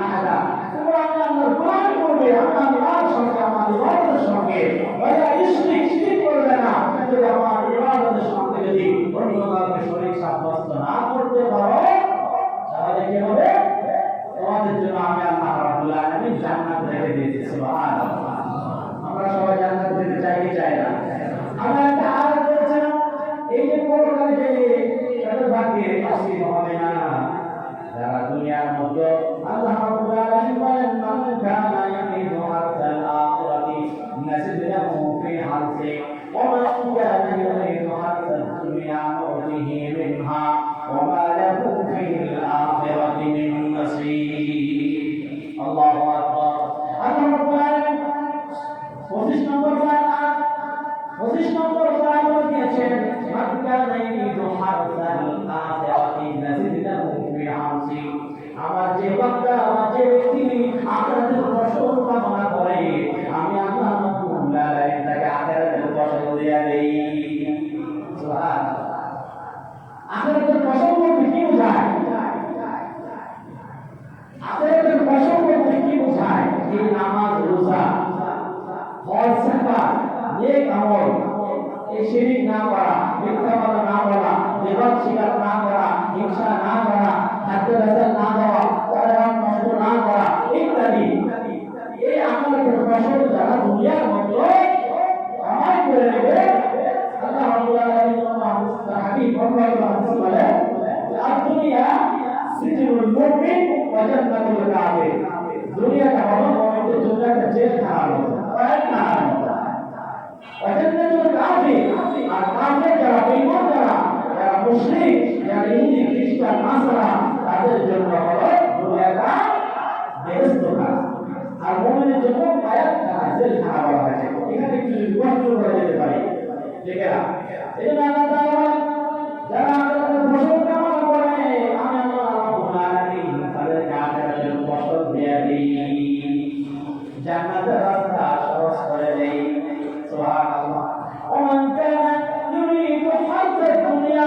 আহাদা। তোমরা আল্লাহর কোরআন পড়বে, আল্লাহর সঙ্গে আমার ইবাদতের সঙ্গে ওয়া লা ইউশরিক, শিরক করবে না। যদি আমার ইবাদতের সঙ্গে যদি অন্য কাউকে শরীক সাব্যস্ত না করতে পারো, তাহলে কি হবে? তোমাদের জন্য আমি আল্লাহ রাব্বুল আলামিন জান্নাত রেখে দিয়েছি। সুবহানাল্লাহ। আমরা সবাই জান্নাত যেতে চাই কি চাই না? আমরা একটা আয়াত করেছিলাম, এই যে পরকালে যে তাদের ভাগ্যে নসিব হবে না। যারা দুনিয়ার মধ্যে আল্লাহ রাব্বুল আলামিন বলেন, মান কানা ইয়ারিদু হারসাল আখিরাতি নাজিদ লাহু ফি হারসি ওয়া মান কানা ইয়ারিদু হারসাদ দুনিয়া নু'তিহি মিনহা ওয়া মা লাহু ফিল আখিরাতি মিন নাসীব। আল্লাহু আকবার। আল্লাহ রাব্বুল আলামিন 25 নম্বর আয়াত 25 নম্বর আয়াত দিয়েছেন, মান কানা ইয়ারিদু হারসাল আখিরাতি নাজিদ লাহু ফি হারসি। আমার যে বান্দা, আমার যে ব্যক্তি আখিরাতের ফসল কামনা করে, আমি আল্লাহ রাব্বুল আলামিন তাকে আখিরাতের ফসল দিয়ে দেই। সুবহানাল্লাহ। আখিরাতের ফসল বলতে কি বোঝায়? আখিরাতের ফসল বলতে কি বোঝায়? এই নামাজ, রোজা, হজ, যাকাত, নেক আমল, এই শিরক না করা, মিথ্যা কথা না বলা, বিবাদ শিকার না করা, হিংসা না করা, খাদ্য ভেজাল না দেওয়া, পরিবার নষ্ট না করা ইত্যাদি। এই আমলের ফসল যারা দুনিয়ার মধ্যে কামাই করে নেবে, আল্লাহ রাব্বুল আলামিন তার হাবিব সাল্লাল্লাহু আলাইহি ওয়াসাল্লাম বলেন, আর-দুনিয়া সিজনুল মুমিন ওয়া জান্নাতুল কাফির। দুনিয়াটা হলো মুমিনদের জন্য একটা জেলখানার মতো, কয়েদখানার মতো। ওয়া জান্নাতুল কাফির, আর কাফির যারা, বেঈমান যারা মুশরিক, যারা ইহুদি, খ্রিস্টান, নাসারা, তাদের জন্য হলো দুনিয়াটা বেহেশতখানা, আর মুমিনের জন্য কয়েদখানা, জেলখানা বলা হয়েছে। এখানে একটু যদি কষ্ট করে যেতে পারি, ঠিকেরা। এই জন্য আল্লাহ তাআলা বলেন, যারা আখিরাতের ফসল কামনা করে, আমি আল্লাহ রাব্বুল আলামিন তাদেরকে আখিরাতের ফসল দিয়ে দিই, জান্নাতের রাস্তা সহজ করে দেই। সুবহানাল্লাহ। ওমান কানা ইউরিদু হারসাদ দুনিয়া,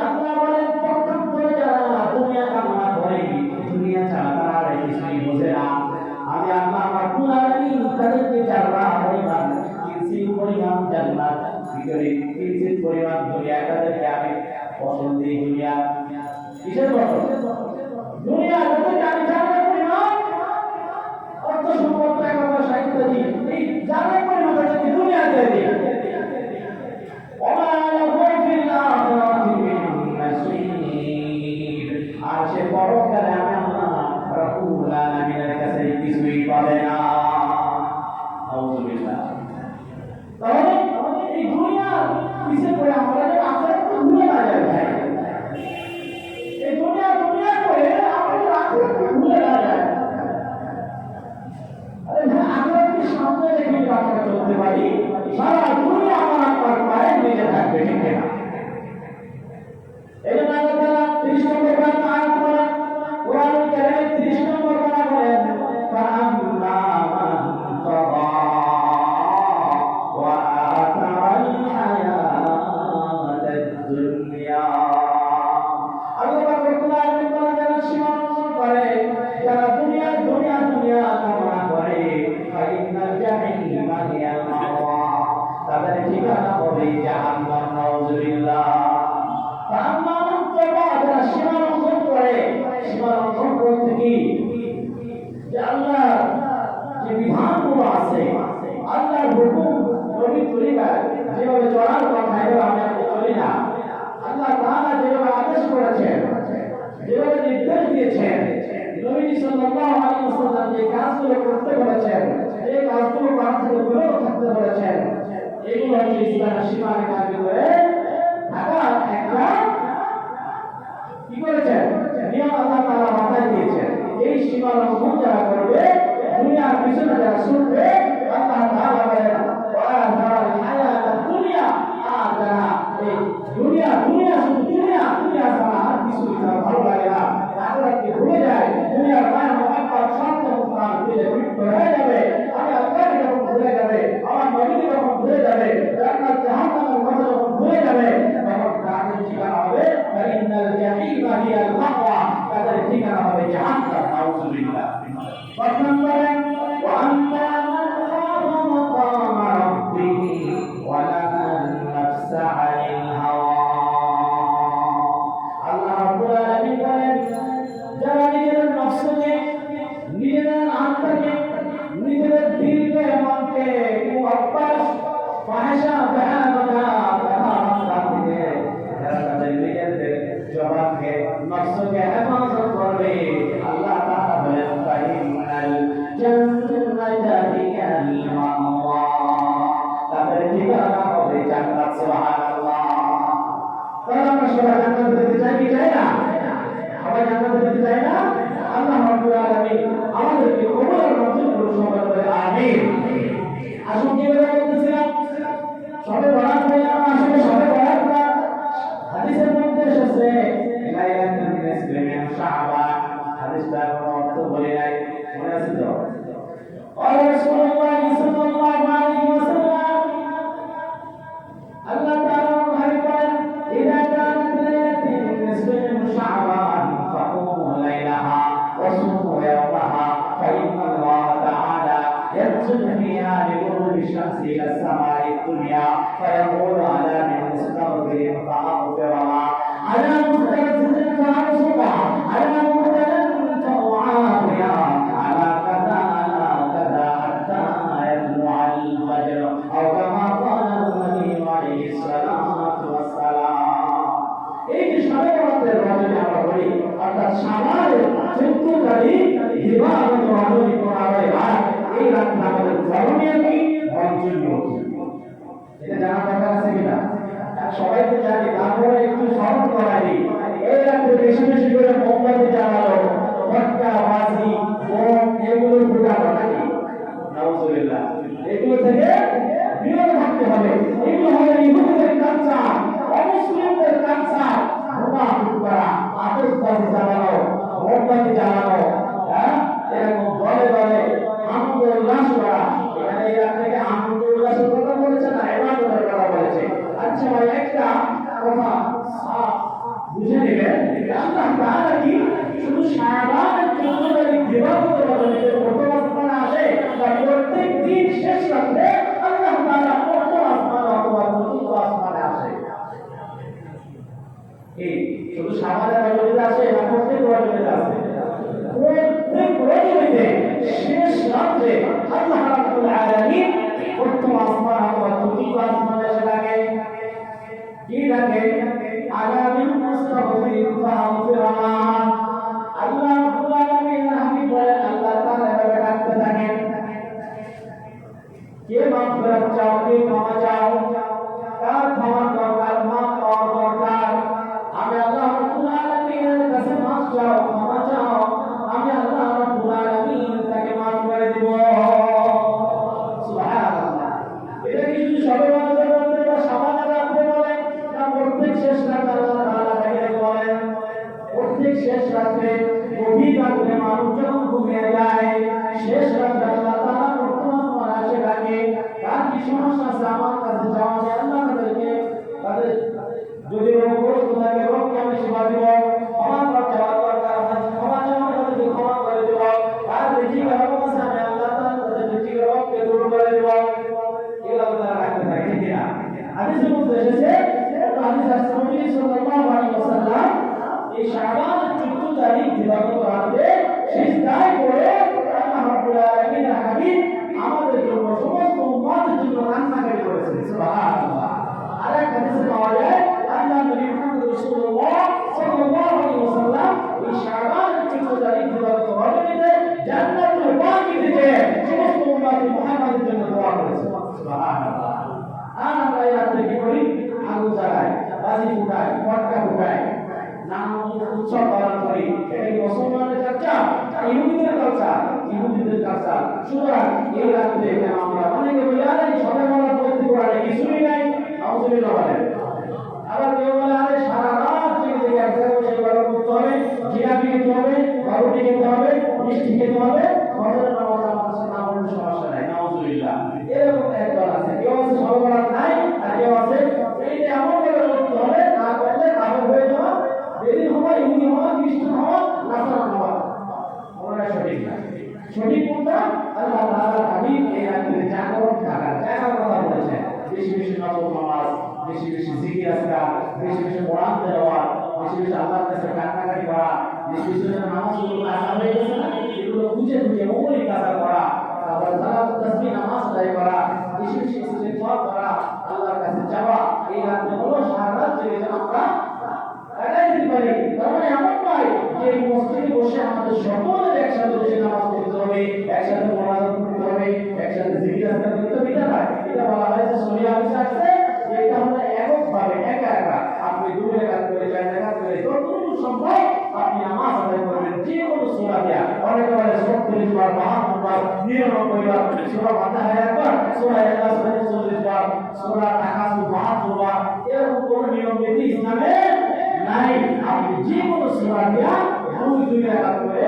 আল্লাহ বলেন, পক্ষান্তরে যারা দুনিয়া কামনা করে, দুনিয়া ছাড়া তারা আর কিছুই বোঝে না, আমি আল্লাহ রাব্বুল আলামিন তাদেরকে যারা পরিমাণ, কিঞ্চিত পরিমাণ জান্নাত ভিতরে, কিঞ্চিত পরিমাণ দুনিয়া, তাদেরকে আমি ফসল দিই। দুনিয়া কিসের ফসল? দুনিয়া তাদেরকে আমি জান্নাতের পরিমাণ, অর্থ সম্পদ, টাকা পয়সা ইত্যাদি, এই জান্নাতের পরিমাণ তাদেরকে দুনিয়া দিয়ে দিই। ওয়া মা লাহু ফিল আখিরাতি মিন নাসীব, আর সে পরকালে আমি আল্লাহ রাব্বুল আলামিনের কাছে কিছুই পাবে না। নাউযুবিল্লাহ। তাহলে এই দুনিয়া কিসে করে আমরা যে আখিরাত তো ভুলে না যাই ভাই, এই দুনিয়া করে আমরা আখিরাত তো ভুলে না যাই। আরে ভাই, আখিরাতকে সামনে রেখে আমরা চলতে পারি, সারা দুনিয়া আমার পায়ে নিয়ে থাকবে, ঠিক না? এই জন্য আল্লাহ তাআলা 30 নম্বর আয়াত বলেন, কোরআনুল কারীমের 30 বিধানগুলো আছে, আল্লাহর হুকুম নবীর তরিকায় যেভাবে চলার কথা এভাবে আমরা চলি না। আল্লাহ তাআলা যেভাবে আদেশ করেছেন, যেভাবে নির্দেশ দিয়েছেন, নবী সাল্লাল্লাহু আলাইহি ওয়াসাল্লাম যে কাজগুলো করতে বলেছেন, যে কাজগুলো করা থেকে বিরত থাকতে বলেছেন, এগুলো হচ্ছে ইসলামের সীমারেখার ভিতরে থাকা একটা কি করেছেন নিয়ম আল্লাহ তাআলা মাথায় দিয়েছেন। এই সীমা লঙ্ঘন যারা করবে, দুনিয়ার পিছনে যারা ছুটবে, আল্লাহ তাআলা বলেন ওয়া যারা হায়াত দুনিয়া, আর যারা এই দুনিয়া শুধু দুনিয়া ছাড়া আর কিছু ভালো লাগে না, আখিরাতকে ভুলে যায়, দুনিয়ার মায়া মহব্বত স্বার্থ মুক্তার দিলে বিদ্ধ হয়ে যাবে, আমি আল্লাহকে যখন ভুলে যাবে, আমার নবীকে যখন ভুলে যাবে, জান্নাত জাহান্নামের কথা যখন ভুলে যাবে, তখন তাদের ঠিকানা হবে ফাইনাল জাহিমা হিয়াল মাওয়া, তাদের ঠিকানা হবে জাহান্নাম। নাউযুবিল্লাহ। প্রথম বলেন ওয়া আম্মা মান খাফা মাকামা রাব্বিহি ওয়া নাহা আন-নাফসা আনিল হাওয়া। আল্লাহ রাব্বুল আলামিন বলেন, যারা নিজেদের নফসকে, নিজেদের আত্মাকে, নিজেদের দিলকে, মনকে অভ্যাস ফাহিশা কথা থেকে যারা তাদের নিজেদের জবানকে, নফসকে হেফাজত করবে, আল্লাহ তাআলা বলেন ফাইনাল জান্নাতা হিয়াল মাওয়া, তাদের ঠিকানা হবে জান্নাত। সুবহানাল্লাহ। তাহলে আমরা সবাই জান্নাতে যেতে চাই কি চাই না? সবাই জান্নাতে যেতে চাই না? আল্লাহ রাব্বুল আলামিন আমাদেরকে কবুল আর মঞ্জুর করুন, সবাই বলে আমিন। আসুন কি বলে বলতেছিলাম, সবে বরাত হয়ে যাওয়া, আসলে সবে বরাত না, হাদিসের মধ্যে এসেছে লাইলাতুল নিসফি মিন শাবান, হাদিসটার কোনো অর্থ বলে নাই, মনে আছে তো? রাসূলুল্লাহ সাল্লাল্লাহু আলাইহি ওয়াসাল্লাম আল্লাহ তাআলা বলেন ইযা কানাত লাইলাতুল নিসফি মিন শাবান ফাকুমু লাইলাহা ওয়া সুমু ইয়াওমাহা ফাইন্নাল্লাহ তাআলা ينزل فيها بنور الشمس إلى السماء الدنيا فيقول على من مستغفر فأغفرها، على مستغفر فأرزقها، على مبتلى فأعافيها، على كذا حتى يطلع الفجر، أو كما قال النبي عليه الصلاة والسلام। এই যে সবে বরাতের রজনী আমরা বলি, অর্থাৎ শাবানের 14 তারিখ ইবাদত রজনী করা হয়, এই রাতটা আমাদের করণীয় কি, অর্জনীয় কি, এটা জানা দরকার আছে কিনা? সবাই তো জানি, তারপরে একটু স্মরণ করাই দিই। এই রাতে বেশি বেশি করে মোমবাতি জ্বালানো, ভটকা, বাজি, বোম এগুলো ফুটানো নাকি? নাউযুবিল্লাহ। এগুলো থেকে বিরত থাকতে হবে। এগুলো হলো ইহুদিদের কালচার, অমুসলিমদের কালচার। বোমা ফুটকরা, আতশবাজি জ্বালানো, মোমবাতি জ্বালানো, এরকম দলে দলে আনন্দ উল্লাস করা। এখানে এই রাত থেকে আনন্দ উল্লাসের কথা বলেছে না, ইবাদতের কথা বলেছে। আচ্ছা ভাই, একটা কথা বুঝে নেবেন, আল্লাহ তাআলা কি শুধু শাবানের 14 তারিখ ইবাদতের রজনীতে প্রথম আসমানে আসে, না প্রত্যেক দিন শেষ রাতে আল্লাহ তাআলা প্রথম আসমানে অথবা চতুর্থ আসমানে আসে? এই শুধু শাবানের রজনীতে আসে না প্রত্যেক রজনীতে আসে? প্রত্যেক রজনীতে শেষ রাতে আল্লাহ রাব্বুল আলামিন প্রথম আসমান অথবা চতুর্থ আসমানে এসে ডাকে। কি ডাকে? আলা মিন মুস্তাগফির ফাগফিরহা। আল্লাহ রাব্বুল আলামিন হাবিব বলেন, আল্লাহ তাআলা এভাবে ডাকতে থাকেন, কে মাগফিরাত চাও, কে ক্ষমা চাও, কার ক্ষমা দরকার, মাফ পাওয়ার দরকার, আমি আল্লাহ রাব্বুল আলামিনের কাছে মাফ চাও, ক্ষমা চাও, আমি আল্লাহ রাব্বুল আলামিন তাকে মাফ করে দিব। সুবহানাল্লাহ। এটা কি শুধু সবে বরাতের মধ্যে বা শাবানের রাতে বলেন, না প্রত্যেক শেষ রাতে আল্লাহ তাআলা তাকে বলেন? প্রত্যেক শেষ রাতে, গভীর রাতে মানুষ যখন ঘুমিয়ে যায়, শেষ রাতে আল্লাহ তাআলা প্রথম আসমানে এসে ডাকে, কার কি সমস্যা আছে আমার কাছে যাও, আমি আল্লাহ তাদের যদি কোনো কষ্ট থাকে রোগকে আমি সেবা দিব, ক্ষমা চাওয়ার দরকার হয় ক্ষমা চাওয়া, তাদেরকে ক্ষমা করে দেব, আর রিজিক রোগ আছে আমি আল্লাহ তাআলা তাদের রিজিক রোগকে দূর করে দেব। এগুলো তারা রাখতে থাকে, ঠিক না? হাদিসের মধ্যে এসেছে, হাদিস আসছে নবী সাল্লাল্লাহু আলাইহি ওয়াসাল্লাম এই শাবানের 14 তারিখ দিবাগত রাতে সিজদায় পড়ে আল্লাহ রাব্বুল আলামিনের হাবিব রাসূল পাক দিতে সমস্ত উম্মত মুহাম্মাদের জন্য দোয়া করেছে সুবহানাল্লাহ। আর আমরা এই রাতে কি করি? আগুন জ্বালাই, বাজি ফুটাই, পটকা ফুটাই, নানান উৎসব পালন করি। এটা কি মুসলমানের কালচার? ইহুদিদের কালচার, ইহুদিদের কালচার। সুতরাং এই রাতে আমরা অনেকে বলি আরে সবে বলা পড়তে কোরআনে কিছুই নাই, নাউজুবিল্লাহ বলেন। আবার কেউ বলে আরে সারা রাত জেগে জেগে এক জায়গায় বসে ইবাদত করতে হবে, জিলাপি খেতে হবে, বারুটি খেতে হবে, মিষ্টি খেতে হবে, ফজরের নামাজ আমাদের সাথে না পড়লে সমস্যা নাই, নাউজুবিল্লাহ। এরকম একদল আছে, কেউ আছে সবে বরাত নাই, আর কেউ আছে এইটা এমন ভাবে করতে হবে না করলে কাফের হয়ে যাওয়া, বেদিন হওয়া, ইহুদি হওয়া, খ্রিস্টান হওয়া, নাসারা হওয়া। ওরা সঠিক না। সঠিক কোনটা? আল্লাহ তাআলা হাবিব এই রাতে জাগরণ থাকার কথা বলেছেন। বেশি বেশি নফল নামাজ, বেশি বেশি জিকির আজকার, বেশি বেশি কোরআন তেলাওয়াত, বেশি বেশি আল্লাহর কাছে কান্নাকাটি করা, বেশি বেশি নামাজগুলো কাজা হয়ে গেছে না, এগুলো খুঁজে খুঁজে মৌলিক কাজা করা, তারপর সালাত তাসবিহ নামাজ আদায় করা, বেশি বেশি ইস্তিগফার করা, আল্লাহর কাছে চাওয়া। এই রাতে হলো সারা রাত জেগে যেন আমরা কাটাই দিতে পারি। তার মানে এমন নয় যে এই মসজিদে বসে আমাদের সকলের একসাথে বসে নামাজ পড়তে হবে, একসাথে মোনাজাত করতে হবে, একসাথে জিকির আজকার করতে হবে, এটা নয়। এটা বলা হয়েছে শরীয়তে হাদিসে আসছে, এটা আমরা এককভাবে একা একা আপনি 2 রাকাত করে 4 রাকাত করে যতটুকু সম্ভব আপনি নামাজ আদায় করবেন, যে কোনো সূরা দিয়া। অনেকে বলে 37 বার, 72 বার, 99 বার, সূরা ফাতিহা একবার, সূরা ইখলাস 40 বার, সূরা তাকাসুর 72 বার। এরকম কোনো নিয়ম নীতি ইসলামে নাই। আপনি যে কোনো সূরা দিয়া 2 রাকাত করে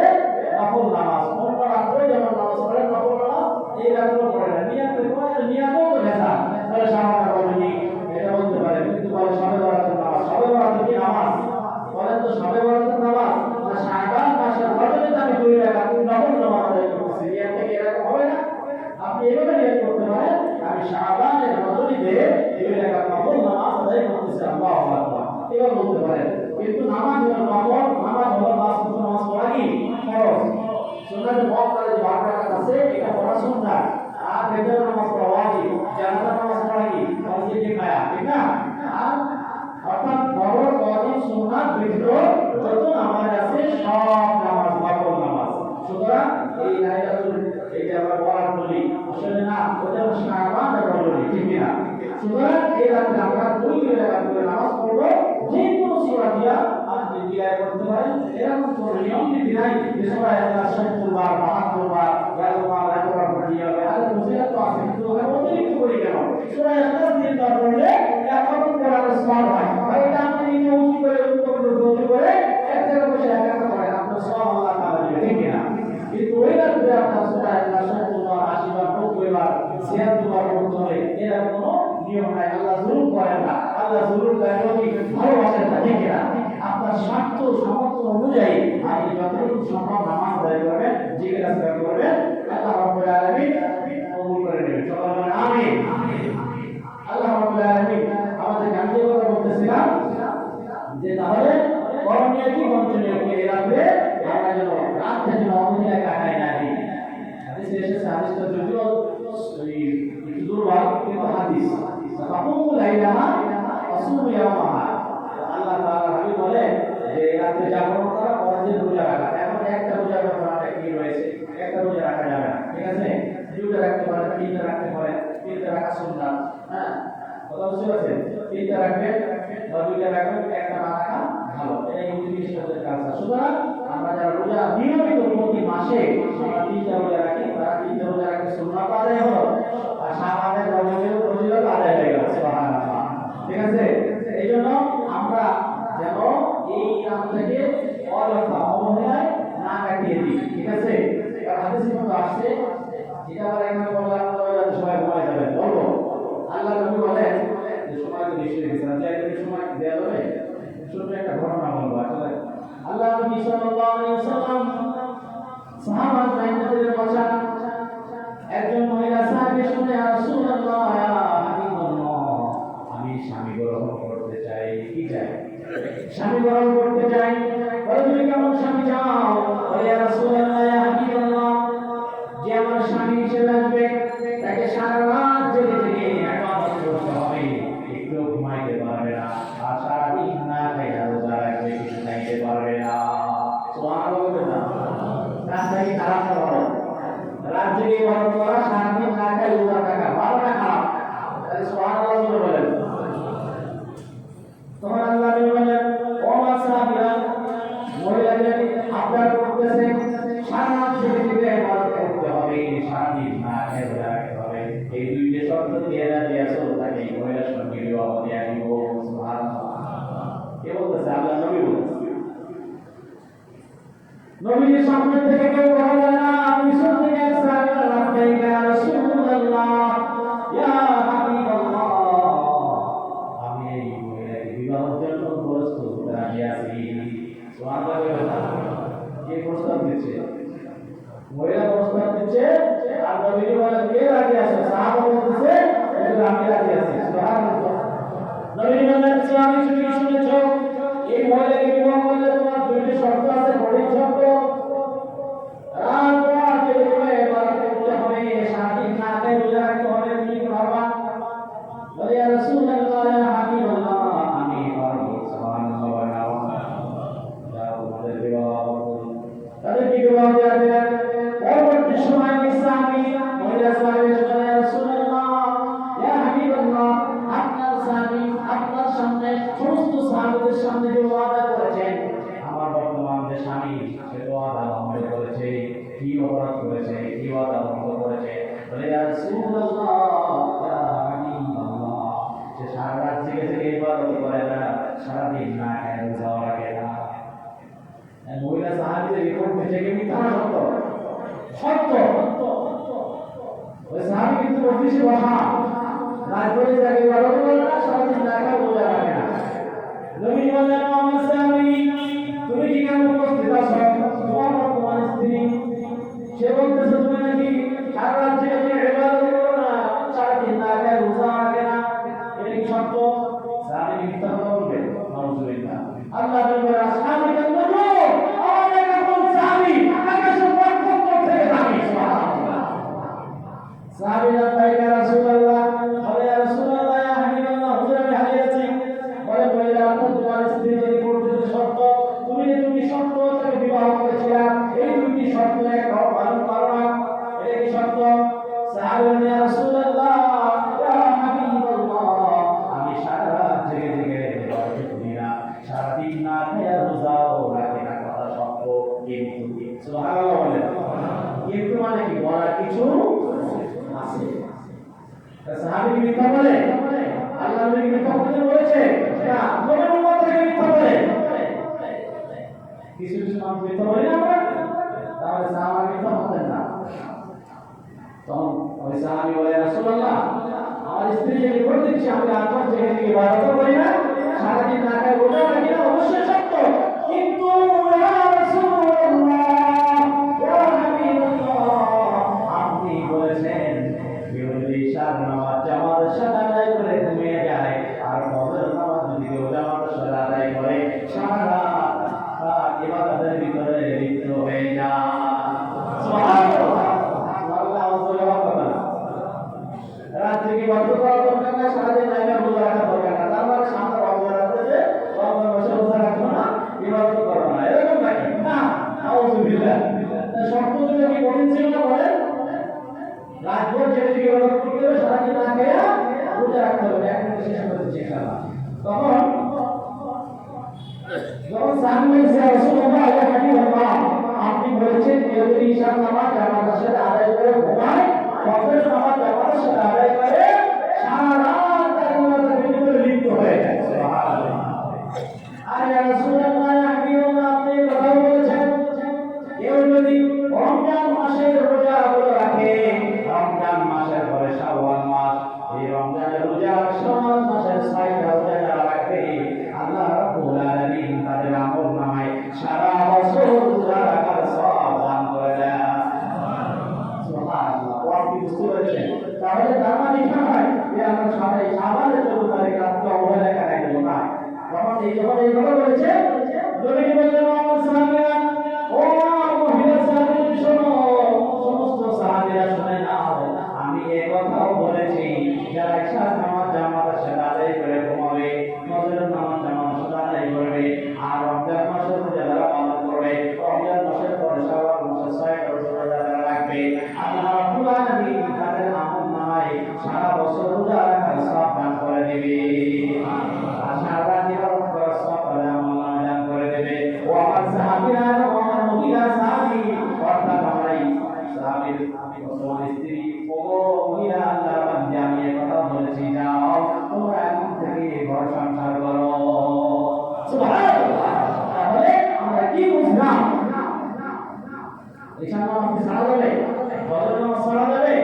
নফল নামাজ, অন্য রাতে যেমন নামাজ পড়েন নফল নামাজ, এই রাতেও পড়েন। নিয়ত করে নিয়তও তো ভেজা, তাহলে সামান্য বলেনি এটা বলতে পারে, কিন্তু বলে সবে বরাতের নামাজ। সবে বরাতের কি নামাজ? বলেন তো সবে বরাতের নামাজ না শাবান মাসের রজনীতে আমি 2 রাকাত নফল নামাজ আদায় করতেছি, নিয়ত কি এরকম হবে না? আপনি এভাবে নিয়ত করতে পারেন আমি শাবানের রজনীতে 2 রাকাত নফল নামাজ আদায় করতেছি, আল্লাহু আকবার, এভাবে বলতে পারেন। কিন্তু নামাজ হলো নফল, নামাজ হলো নামাজ পড়া কি ফরজ। সুন্নাতে মুআক্কাদা যে 12 রাকাত আছে এটা পড়া সুন্নাত, আর বেতন নামাজ পড়া ওয়াজিব, জানাজা নামাজ পড়া কি ওয়াজিব কিফায়া, ঠিক না? আর অর্থাৎ ফরজ, ওয়াজিব, সুন্নাত ব্যতীত যত নামাজ আছে সব নামাজ নফল নামাজ। সুতরাং এই লাইলাতুল এটা আমরা বলার বলি আসলে না, ওটা শাবানের রজনী, ঠিক না? সুতরাং এই রাতে আমরা 2 রাকাত করে নামাজ পড়বো, যে কোনো সূরা দিয়া আপনি রিয়ায় করতে পারেন। এরকম কোনো নিয়ম নীতি নাই যে সূরা ইখলাস 70 বার, 72 বার, 11 বার, 11 বার পড়তে হবে। আর ফজিলত তো আছে, কিন্তু ওখানে অতিরিক্ত করি কেন? সূরা ইখলাস 3 বার পড়লে এখন পড়ার সওয়াব হয়। আর এটা আপনি নিজে উঁচু করে উঁচু করে এক জায়গায় বসে একা করেন, আপনার সওয়াব আল্লাহ তাআলা দিবে, ঠিক না? কিন্তু ওই রাতে আপনার সূরা ইখলাস 70 বার, 80 বার, 90 বার, 76 বার পড়তে হবে, এরকম কোনো নিয়ম নাই। আল্লাহ জুলুম করেন না, আল্লাহ জুলুম কারণে ভালোবাসেন না, ঠিক না? আপনার স্বার্থ সামর্থ্য অনুযায়ী আপনি যতটুকু সম্ভব নামাজ আদায় করবেন, জিকির আজকার করবেন, আল্লাহ রাব্বুল আলামিন কবুল করে নেবেন। সকলে বলেন আমিন। আল্লাহ রাব্বুল আলামিন আমাদের গান্ধী কথা বলতেছিলাম যে তাহলে করণীয় কি, বঞ্চনীয় কি? এই রাতে আমরা যেন রাতটা যেন অবহেলায় কাটাই না দিই। হাদিসে এসেছে, হাদিসটা যদিও একটু দুর্বল কিন্তু হাদিস, তাকুমু লাইলাহা ওয়াসুমু ইয়াওমাহা। আল্লাহ তাআলা হাবিব বলেন যে এই রাতে জাগরণ করা, পরদিন রোজা রাখা। এখন একটা রোজা করাটা কি রয়েছে? একটা রোজা রাখা যাবে না, ঠিক আছে? 2টা রাখতে পারেন, 3টা রাখতে পারেন, 3টা রাখা সুন্নাত। হ্যাঁ, কথা বুঝতে পারছেন? 3টা রাখবেন বা 2টা রাখবেন, একটা না রাখা ভালো। এটা ইহুদি খ্রিস্টানদের কালচার। সুতরাং আমরা যারা রোজা নিয়মিত প্রতি মাসে আমরা 3টা রোজা রাখি, তারা 3টা রোজা রাখতে সুন্নাত আদায় হলো, আর শাবানের রজনীর ফজিলত আদায় হয়ে গেল, সুবহানাল্লাহ, ঠিক আছে? এই জন্য আমরা যেন এই রাত থেকে অযথা অবহেলায় না কাটিয়ে দিই, ঠিক আছে? এবার হাদিসে মতো আসছে, এটা আবার এখানে বললাম সবাই ঘুমায় যাবেন, বলবো আল্লাহ নবী বলেন যে সময় তো বেশি রেখেছেন, যে একদিন সময় দেওয়া যাবে। ছোট্ট একটা ঘটনা বলবো। আসলে আল্লাহ নবী সাল্লাল্লাহু আলাইহি ওয়াসাল্লাম সাহাবা জান্নাতের কথা একজন মহিলা সাহাবী শুনে, ইয়া রাসূলুল্লাহ, ইয়া হাবিবাল্লাহ, আমি স্বামী গ্রহণ করতে চাই। কি চাই? স্বামী গ্রহণ করতে চাই। বলে তুমি কেমন স্বামী চাও? বলে, ইয়া রাসূলুল্লাহ, ইয়া হাবিবাল্লাহ, যে আমার স্বামী হিসেবে আসবে তাকে সারা রাত জেগে জেগে ইবাদত করতে হবে, একটু ঘুমাইতে পারবে না, আর সারাদিন না খাইয়া রোজা রাখবে, কিছু খাইতে পারবে না। সুবহানাল্লাহ। রাস্তায় খারাপ না ইবাদত করা সারাদিন না খাই রোজা থাকা ভালো না খারাপ? তাহলে সুবহানাল্লাহ বলেন। তোমার আল্লাহ বলেন ও মাসাবিরা মহিলাদের আপনার করতেছে সারা শরীরে ইবাদত করতে হবে, সারাদিন না খেয়ে রোজা রাখতে হবে। এই দুইটা শর্ত দিয়ে দিয়েছে তাকে মহিলার সঙ্গে বিবাহ দিয়ে দিব। সুবহানাল্লাহ। কে বলতেছে? আল্লাহ নবী বলতেছে। নবীর সামনে থেকে কেউ বলে না পিছন থেকে সাহাবারা লাফাইয়া ইয়া রাসূলুল্লাহ ইয়া হাবিবাল্লাহ, আমি এই মহিলাকে বিবাহের জন্য প্রস্তুত রাখি আছি। সুবহানাল্লাহ। কে প্রস্তাব দিচ্ছে? মহিলা প্রস্তাব দিচ্ছে আর নবী বলেন কে রাজি আছে? সাহাবা বলতেছে আমি রাজি আছি। সুবহানাল্লাহ। নবী বলেন আমি তুমি শুনেছো এই মহিলাকে বিবাহ করলে তোমার দুইটি শর্ত আছে, কঠিন শর্ত। মহিলা সাহাবীদের রিপোর্ট দিচ্ছে কি মিথ্যা না সত্য? সত্য। ওই সাহাবী কিন্তু অফিসে বসা রাজপথে যাকে ইবাদত করে না, সারাদিন না খায় রোজা রাখে না। নবী বললেন আমার সাহাবী তুমি কি কেন উপস্থিত আছো? তোমার বর্তমান স্ত্রী সে বলতেছে তুমি নাকি সারা রাত জেগে ইবাদত করো না, সারাদিন না খায় রোজা রাখে না, এটা কি সত্য? সাহাবী মিথ্যা কথা বলবে? নাউজুবিল্লাহ। আল্লাহ বলবেন আসহাবী কেন সাহাবীরা তাই ইয়া রাসূলুল্লাহ বলে ইয়া রাসূলুল্লাহ ইয়া হাবিবাল্লাহ হুজুর আমি হারিয়ে আছি। বলে মহিলা আপনার তোমার স্ত্রী যদি করতে শর্ত তুমি যে দুটি শর্ত তাকে বিবাহ করেছিলা এই দুটি শর্ত একটাও পালন করো না, এটা কি শর্ত? সাহাবীরা ইয়া রাসূলুল্লাহ ইয়া হাবিবাল্লাহ আমি সারা রাত জেগে জেগে ইবাদত করি না, সারা দিন না খেয়ে রোজাও রাখি না, কথা সত্য কিন্তু সুবহানাল্লাহ বলেন। কিন্তু মানে কি বলার কিছু আছে? সাহাবী কি মিথ্যা বলে? আল্লাহ নবী মিথ্যা বলেছে না, নবীর উম্মত থেকে মিথ্যা বলে। কিছু কিছু মানুষ মিথ্যা বলে না আমরা, তাহলে সাহাবা মিথ্যা বলতেন না। তখন ওই সাহাবী বলে রাসূলুল্লাহ আমার স্ত্রী যে রিপোর্ট দিচ্ছে আমি রাত জেগে জেগে ইবাদত করি না, সারাদিন না খাই রোজা রাখি না, অবশ্যই সত্য। কিন্তু ইয়া রাসূলুল্লাহ ইয়া হাবিবাল্লাহ আপনি বলেছেন কেউ যদি ইশার নামাজ জামাতের সাথে আদায় করে ঘুমিয়ে যায় আর ফজর নামাজ যদি কেউ জামাতের সাথে আদায় করে সারা রাত ইবাদতের ভিতরে লিপ্ত হয়ে যায়। সুবহানাল্লাহ। আল্লাহ ওয়াজুল্লাহ কথা রাত থেকে ইবাদত করা দরকার না, সারাদিন নাইমা রোজা রাখা দরকার না। তার মানে সামনে রমজান আসছে, রমজান মাসে রোজা রাখবো না, ইবাদত করবো না, এরকম নাকি? না, নাউযুবিল্লাহ। শর্ত দুটো কি কঠিন ছিল না বলেন? রাতভর জেগে ইবাদত করতে হবে, সারাদিন না খেয়ে রোজা রাখতে হবে। এক মিনিট শেষ করে দিচ্ছি ইনশাআল্লাহ। তখন যখন সামনে এসে রাসূলুল্লাহ ইয়া হাবিবাল্লাহ আপনি বলেছেন কেউ যদি ইশার নামাজ জামাতের সাথে আদায় করে ঘুমায়, ফজরের নামাজ জামাতের সাথে আদায় করে সারা রাত তার ইবাদতের ভিতরে লিপ্ত হয়ে যায়। সুবহানাল্লাহ। আর ইয়া রাসূলুল্লাহ ইয়া হাবিবাল্লাহ আপনি কথা বলেছেন কেউ যদি রমজান মাসের রোজা রাখে, রমজান মাসের পরে শাওয়াল মাস, এই রমজানের রোজা শাওয়াল মাসের 6টা রোজা যারা রাখে আল্লাহ রাব্বুল আলামিন তাদের আমলনামায় সারা বছর রোজা রাখার সওয়াব দান করে দেন। সুবহানাল্লাহ। আপনি বুঝতে পেরেছেন? তাহলে তার মানে কি হয় যে আমরা সবাই শাবানের 14 তারিখ রাতে অবহেলা করা গেল না। তখন এই যখন এই কথা বলেছে নবী বললেন আমার সাহাবীরা ও মহিলা সাহাবী শোনো, সমস্ত সাহাবীরা শুনে নাও আমি এই কথাও বলেছি যারা ইশার নামাজ জামাতের সাথে আদায় করে ঘুমাবে, ফজরের নামাজ জামাতের সাথে আদায় করবে আর রমজান মাসের রোজা যারা পালন করবে, রমজান মাসের পরে শাওয়াল মাসের 6টা রোজা যারা রাখবে আল্লাহ রাব্বুল বছর রোজা রাখার সওয়াব দান করে দিবে আর সারা জীবন করার সওয়াব আল্লাহ দান করে দেবে ও আমার সাহাবীরা ও আমার নবীরা সাহাবী অর্থাৎ আমার এই সাহাবীর স্ত্রী ও মহিলা আল্লাহর বান্দা আমি এই কথা বলেছি যাও তোমরা এখন থেকে ঘর সংসার করো সুবহানাল্লাহ তাহলে আমরা কি বুঝলাম ঈশা নামাজ ছাড়া যাবে ফজর নামাজ ছাড়া যাবে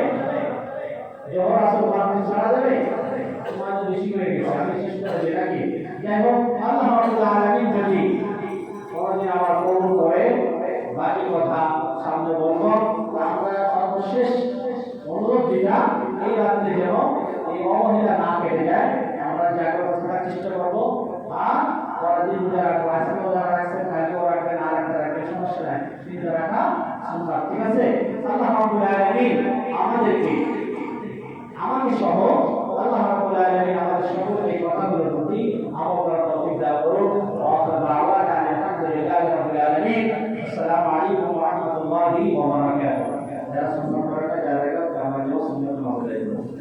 জোহর আসর নামাজ ছাড়া যাবে তোমার বেশি হয়ে গেছে আমি শেষ করে দিই নাকি যাই হোক আল্লাহ রাব্বুল আলামিন যদি কোনদিন আমার কবুল করে বাকি কথা সামনে বলবো আমরা সর্বশেষ অনুরোধ যেটা এই রাত্রে যেন এই অবহেলা না কেটে যায় আমরা জাগ্রত থাকার চেষ্টা করবো আর পরের দিন যারা ক্লাসে যারা রাখছেন কালকেও রাখবেন আর একটা রাখবেন সমস্যা নাই কিন্তু রাখা সম্ভব ঠিক আছে আল্লাহ রাব্বুল আলামিন আমাদেরকে আমাকে সহ আল্লাহ রাব্বুল আলামিন আমাদের সকলকে এই কথাগুলোর প্রতি আমল করার তৌফিক দান করুন ওয়া আখিরু আলহামদুলিল্লাহি রাব্বিল আলামিন আসসালামু আলাইকুম ওয়া রাহমাতুল্লাহি ওয়া বারাকাতুহু যারা সুন্নাত পড়াটা যারা আমরা যেও সুন্নাত মাহফিলে করব